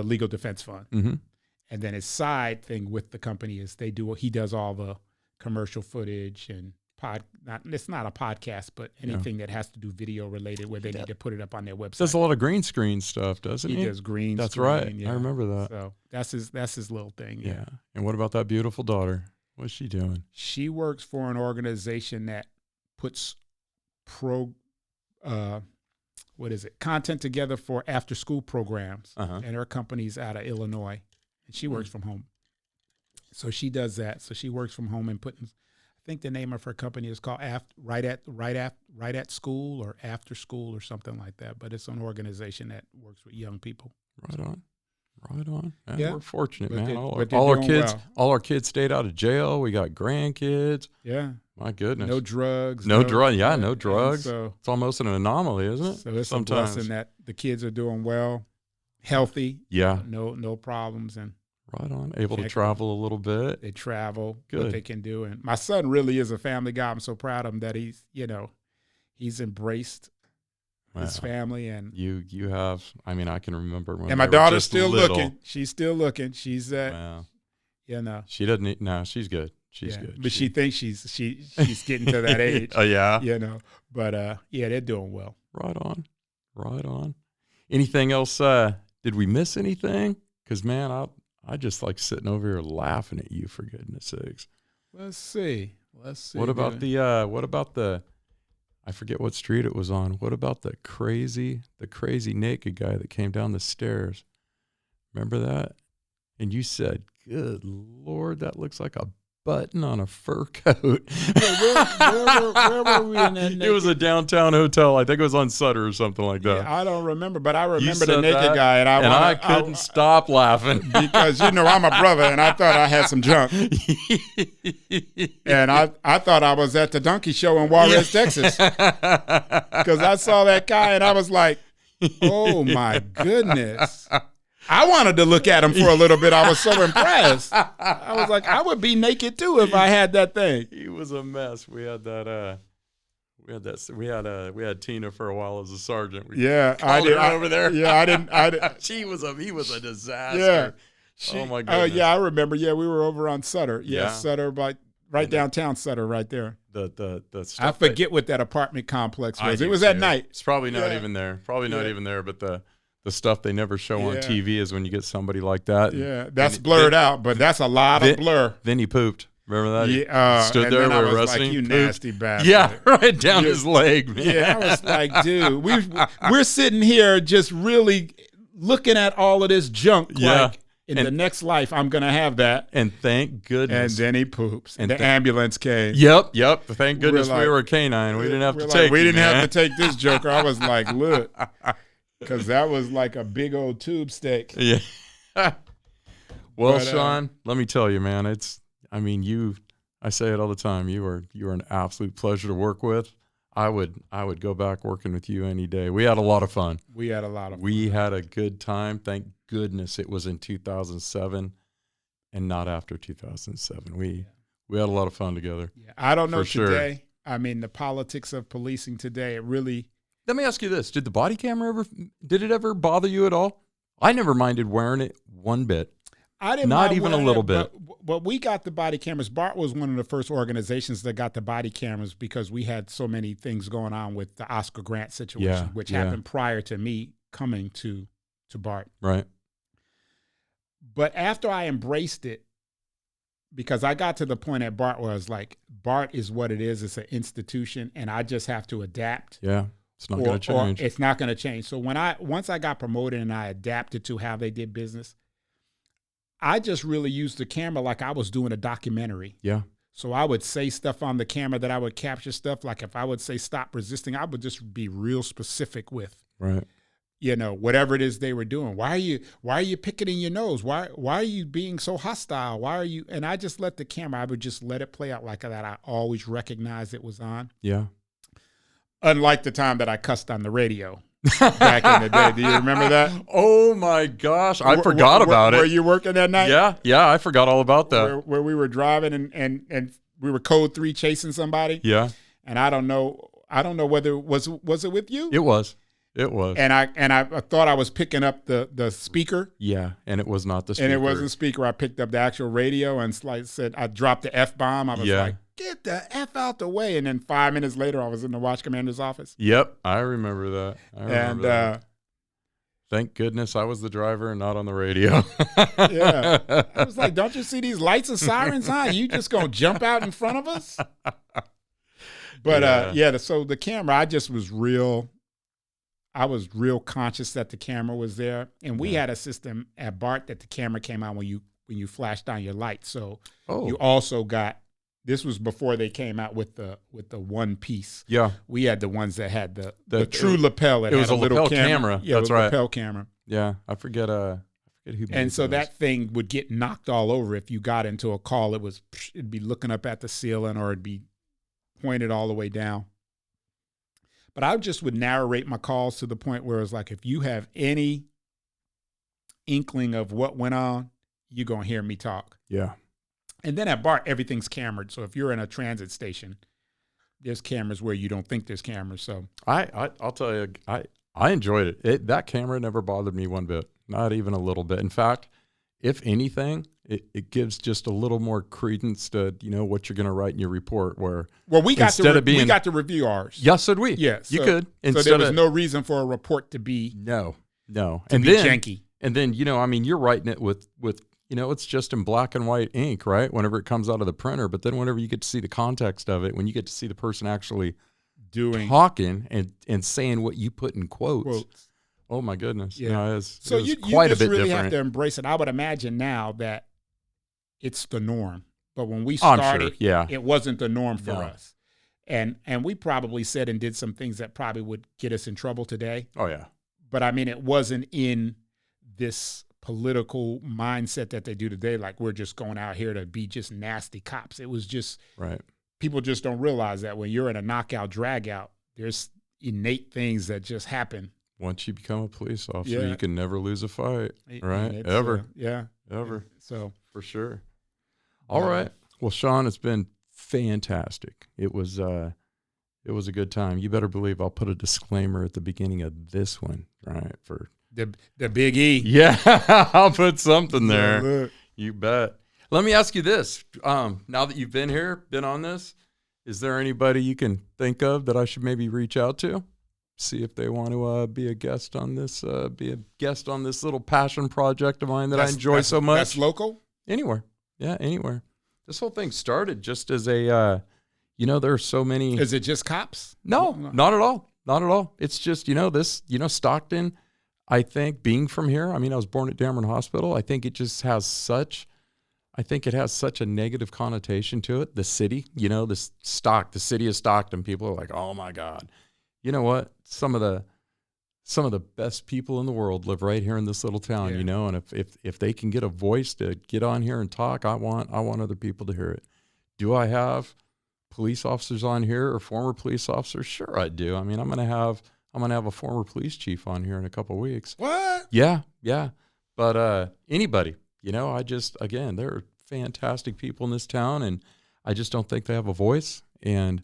legal defense fund. Mm-hmm. And then his side thing with the company is he does all the commercial footage and it's not a podcast, but anything that has to do video related where they need to put it up on their website. Does a lot of green screen stuff, doesn't he? He does green That's screen. right. Yeah. I remember that. So that's his little thing. Yeah. And what about that beautiful daughter? What's she doing? She works for an organization that puts content together for after school programs. Uh-huh. And her company's out of Illinois, and she works from home. So she does that. So she works from home and I think the name of her company is called Right at School or After School or something like that. But it's an organization that works with young people. Right on. Man, yeah. We're fortunate, but man. All our kids stayed out of jail. We got grandkids. Yeah. My goodness. No drugs. No drugs. Yeah, no drugs. So it's almost an anomaly, isn't it? So it's sometimes a blessing that the kids are doing well, healthy. Yeah. No problems. And right on. Able to travel a little bit. They travel. Good. What they can do. And my son really is a family guy. I'm so proud of him that he's embraced his family. And you have, I can remember when. And my daughter's still looking. She's still looking. She's She doesn't need, no, she's good. She's good. But she thinks she's getting to that age. Oh yeah. But they're doing well. Right on. Anything else? Did we miss anything? Because man, I just like sitting over here laughing at you, for goodness sakes. Let's see. What about the I forget what street it was on. What about the crazy naked guy that came down the stairs? Remember that? And you said, "Good Lord, that looks like a button on a fur coat. Where were we in that? It was a downtown hotel. I think it was on Sutter or something like that. Yeah, I don't remember, but I You remember the said naked that, guy, and I couldn't stop laughing because I'm a brother, and I thought I had some junk, and I thought I was at the donkey show in Juarez, Texas, because I saw that guy, and I was like, oh my goodness. I wanted to look at him for a little bit. I was so impressed. I was like, I would be naked too if I had that thing. He was a mess. We had that. We had Tina for a while as a sergeant. I did over there. Yeah, I didn't. He was a disaster. Yeah. Oh my Oh goodness. yeah, I remember. Yeah, we were over on Sutter. Yeah. Sutter, right downtown Sutter, right there. The stuff I forget what that apartment complex was. It was too. at night. It's probably not even there. Probably not even there. But the stuff they never show on TV is when you get somebody like that. Yeah, that's blurred out, but that's a lot of blur. Then he pooped. Remember that? Yeah, he stood there and then I was wrestling. like, you nasty bastard. Yeah, right down his leg, man. Yeah, I was like, dude, we're sitting here just really looking at all of this junk. Yeah. Like, in the next life, I'm going to have that. And thank goodness. And then he poops. And the ambulance came. Yep. Thank goodness we were a canine. We didn't have to take We didn't have to take this joker. I was like, look. Because that was like a big old tube steak. Yeah. Well, Sean, let me tell you, man, I say it all the time. You are an absolute pleasure to work with. I would go back working with you any day. We had a lot of fun. We had a good time. Thank goodness it was in 2007 and not after 2007. We had a lot of fun together. Yeah. I don't know today. Sure. I mean, the politics of policing today, it really. Let me ask you this. Did the body camera did it ever bother you at all? I never minded wearing it one bit. I didn't Not even a little bit. But we got the body cameras. BART was one of the first organizations that got the body cameras because we had so many things going on with the Oscar Grant situation, which happened prior to me coming to BART. Right. But after I embraced it, because I got to the point at BART where I was like, BART is what it is. It's an institution, and I just have to adapt. Yeah, it's not going to change. It's not going to change. So once I got promoted and I adapted to how they did business, I just really used the camera like I was doing a documentary. Yeah. So I would say stuff on the camera that I would capture stuff. Like if I would say stop resisting, I would just be real specific with, whatever it is they were doing. Why are you picking your nose? Why are you being so hostile? And I just let the camera, I would just let it play out like that. I always recognized it was on. Yeah. Unlike the time that I cussed on the radio. Back in the day. Do you remember that? Oh my gosh. I forgot about it. Were you working that night? Yeah, I forgot all about that. Where we were driving and we were code 3 chasing somebody. Yeah. And I don't know whether was it with you? It was. And I thought I was picking up the speaker. Yeah, and it was not the speaker. And it wasn't speaker. I picked up the actual radio and said I dropped the F-bomb. I was like, get the F out the way. And then 5 minutes later, I was in the watch commander's office. Yep, I remember that. Thank goodness I was the driver and not on the radio. Yeah. I was like, don't you see these lights and sirens on? You just going to jump out in front of us? But, so the camera, I was real conscious that the camera was there. And we had a system at BART that the camera came on when you flashed on your light. So you also got. This was before they came out with the one piece. Yeah, we had the ones that had the true lapel. It was a little lapel camera. Yeah, that's right. Lapel camera. Yeah, I forget who. And so that thing would get knocked all over if you got into a call. It'd be looking up at the ceiling or it'd be pointed all the way down. But I just would narrate my calls to the point where it's like, if you have any inkling of what went on, you're gonna hear me talk. Yeah. And then at BART, everything's cambered. So if you're in a transit station, there's cameras where you don't think there's cameras. So I'll tell you, I enjoyed it. That camera never bothered me one bit, not even a little bit. In fact, if anything, it gives just a little more credence to what you're going to write in your report. We got to review ours. Yes, so did we? Yeah, you could. So there was no reason for a report to be no, and be janky. And then you're writing it with. It's just in black and white ink, right? Whenever it comes out of the printer. But then whenever you get to see the context of it, when you get to see the person actually talking and saying what you put in quotes. Oh, my goodness. Yeah. So you quite a bit really different. have to embrace it. I would imagine now that it's the norm. But when we I'm started, sure, yeah. it wasn't the norm for No. us. And we probably said and did some things that probably would get us in trouble today. Oh, yeah. But I mean, it wasn't in this political mindset that they do today. Like we're just going out here to be just nasty cops. It was just, Right. people just don't realize that when you're in a knockout, drag out, there's innate things that just happen. Once you become a police officer, Yeah. you can never lose a fight, right? It's, Ever. yeah. Ever. So, For sure. All right. Well, Sean, it's been fantastic. It was a good time. You better believe I'll put a disclaimer at the beginning of this one, right? For the big E. yeah, I'll put something there. Yeah, look. You bet. Let me ask you this. Now that you've been here, been on this, is there anybody you can think of that I should maybe reach out to? See if they want to be a guest on this little passion project of mine that I enjoy so much. That's local? Anywhere. Yeah, anywhere. This whole thing started just as a, there are so many. Is it just cops? No, not at all. Not at all. It's just, Stockton, I think being from here, I mean, I was born at Dameron Hospital. I think it just has such a negative connotation to it. The city, the city of Stockton, people are like, oh my God. You know what? Some of the best people in the world live right here in this little town, and if they can get a voice to get on here and talk, I want other people to hear it. Do I have police officers on here or former police officers? Sure I do. I mean, I'm gonna have a former police chief on here in a couple of weeks. What? Yeah. But anybody, there are fantastic people in this town, and I just don't think they have a voice. And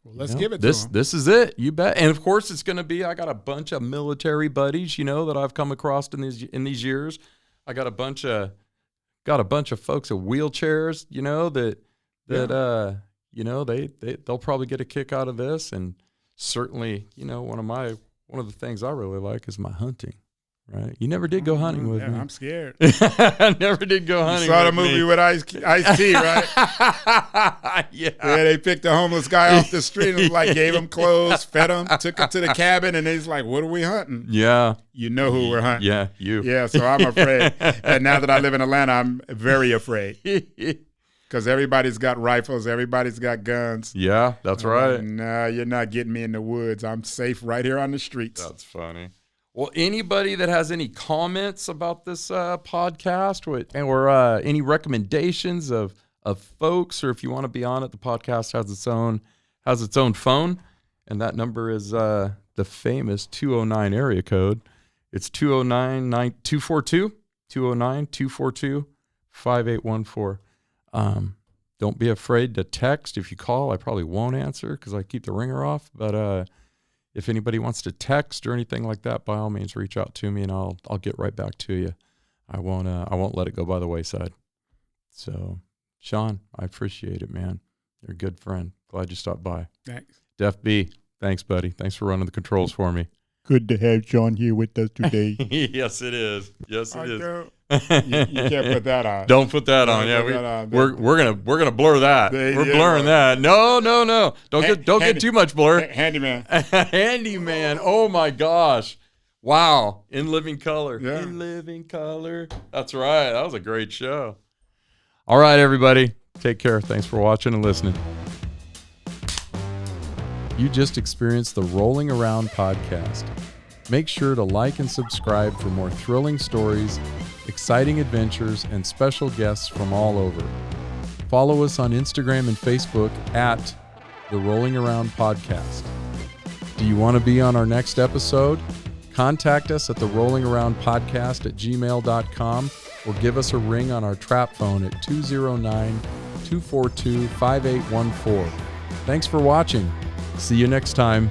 let's give it to them. This is it. You bet. And of course, it's going to be. I got a bunch of military buddies, that I've come across in these years. I got a bunch of folks with wheelchairs, they'll probably get a kick out of this. And certainly, one of the things I really like is my hunting. Right? You never did go hunting with me. I'm scared. I never did go hunting. You saw the with movie me. with Ice-T, right? Yeah. Where they picked a homeless guy off the street and gave him clothes, fed him, took him to the cabin, and he's like, "What are we hunting?" Yeah. You know who we're hunting. Yeah, you. Yeah, so I'm afraid. And now that I live in Atlanta, I'm very afraid. Because everybody's got rifles, everybody's got guns. Yeah, that's right. Nah, you're not getting me in the woods. I'm safe right here on the streets. That's funny. Well, anybody that has any comments about this podcast or any recommendations of folks, or if you want to be on it, the podcast has its own phone, and that number is the famous 209 area code. It's 209-242-5814. Don't be afraid to text. If you call, I probably won't answer because I keep the ringer off, but if anybody wants to text or anything like that, by all means, reach out to me and I'll get right back to you. I won't let it go by the wayside. So, Sean, I appreciate it, man. You're a good friend. Glad you stopped by. Thanks. Def B, thanks, buddy. Thanks for running the controls for me. Good to have Sean here with us today. Yes, it is. Yes, it is. You can't put that on. Don't put that on. Yeah, we're gonna blur that. We're blurring that. No. Don't get too much blur. Handyman. Handyman. Oh my gosh. Wow. In living color. Yeah. In living color. That's right. That was a great show. All right, everybody. Take care. Thanks for watching and listening. You just experienced the Rolling Around podcast. Make sure to like and subscribe for more thrilling stories, exciting adventures, and special guests from all over. Follow us on Instagram and Facebook at the Rolling Around Podcast. Do you want to be on our next episode? Contact us at the Rolling Around Podcast at gmail.com or give us a ring on our trap phone at 209-242-5814. Thanks for watching. See you next time.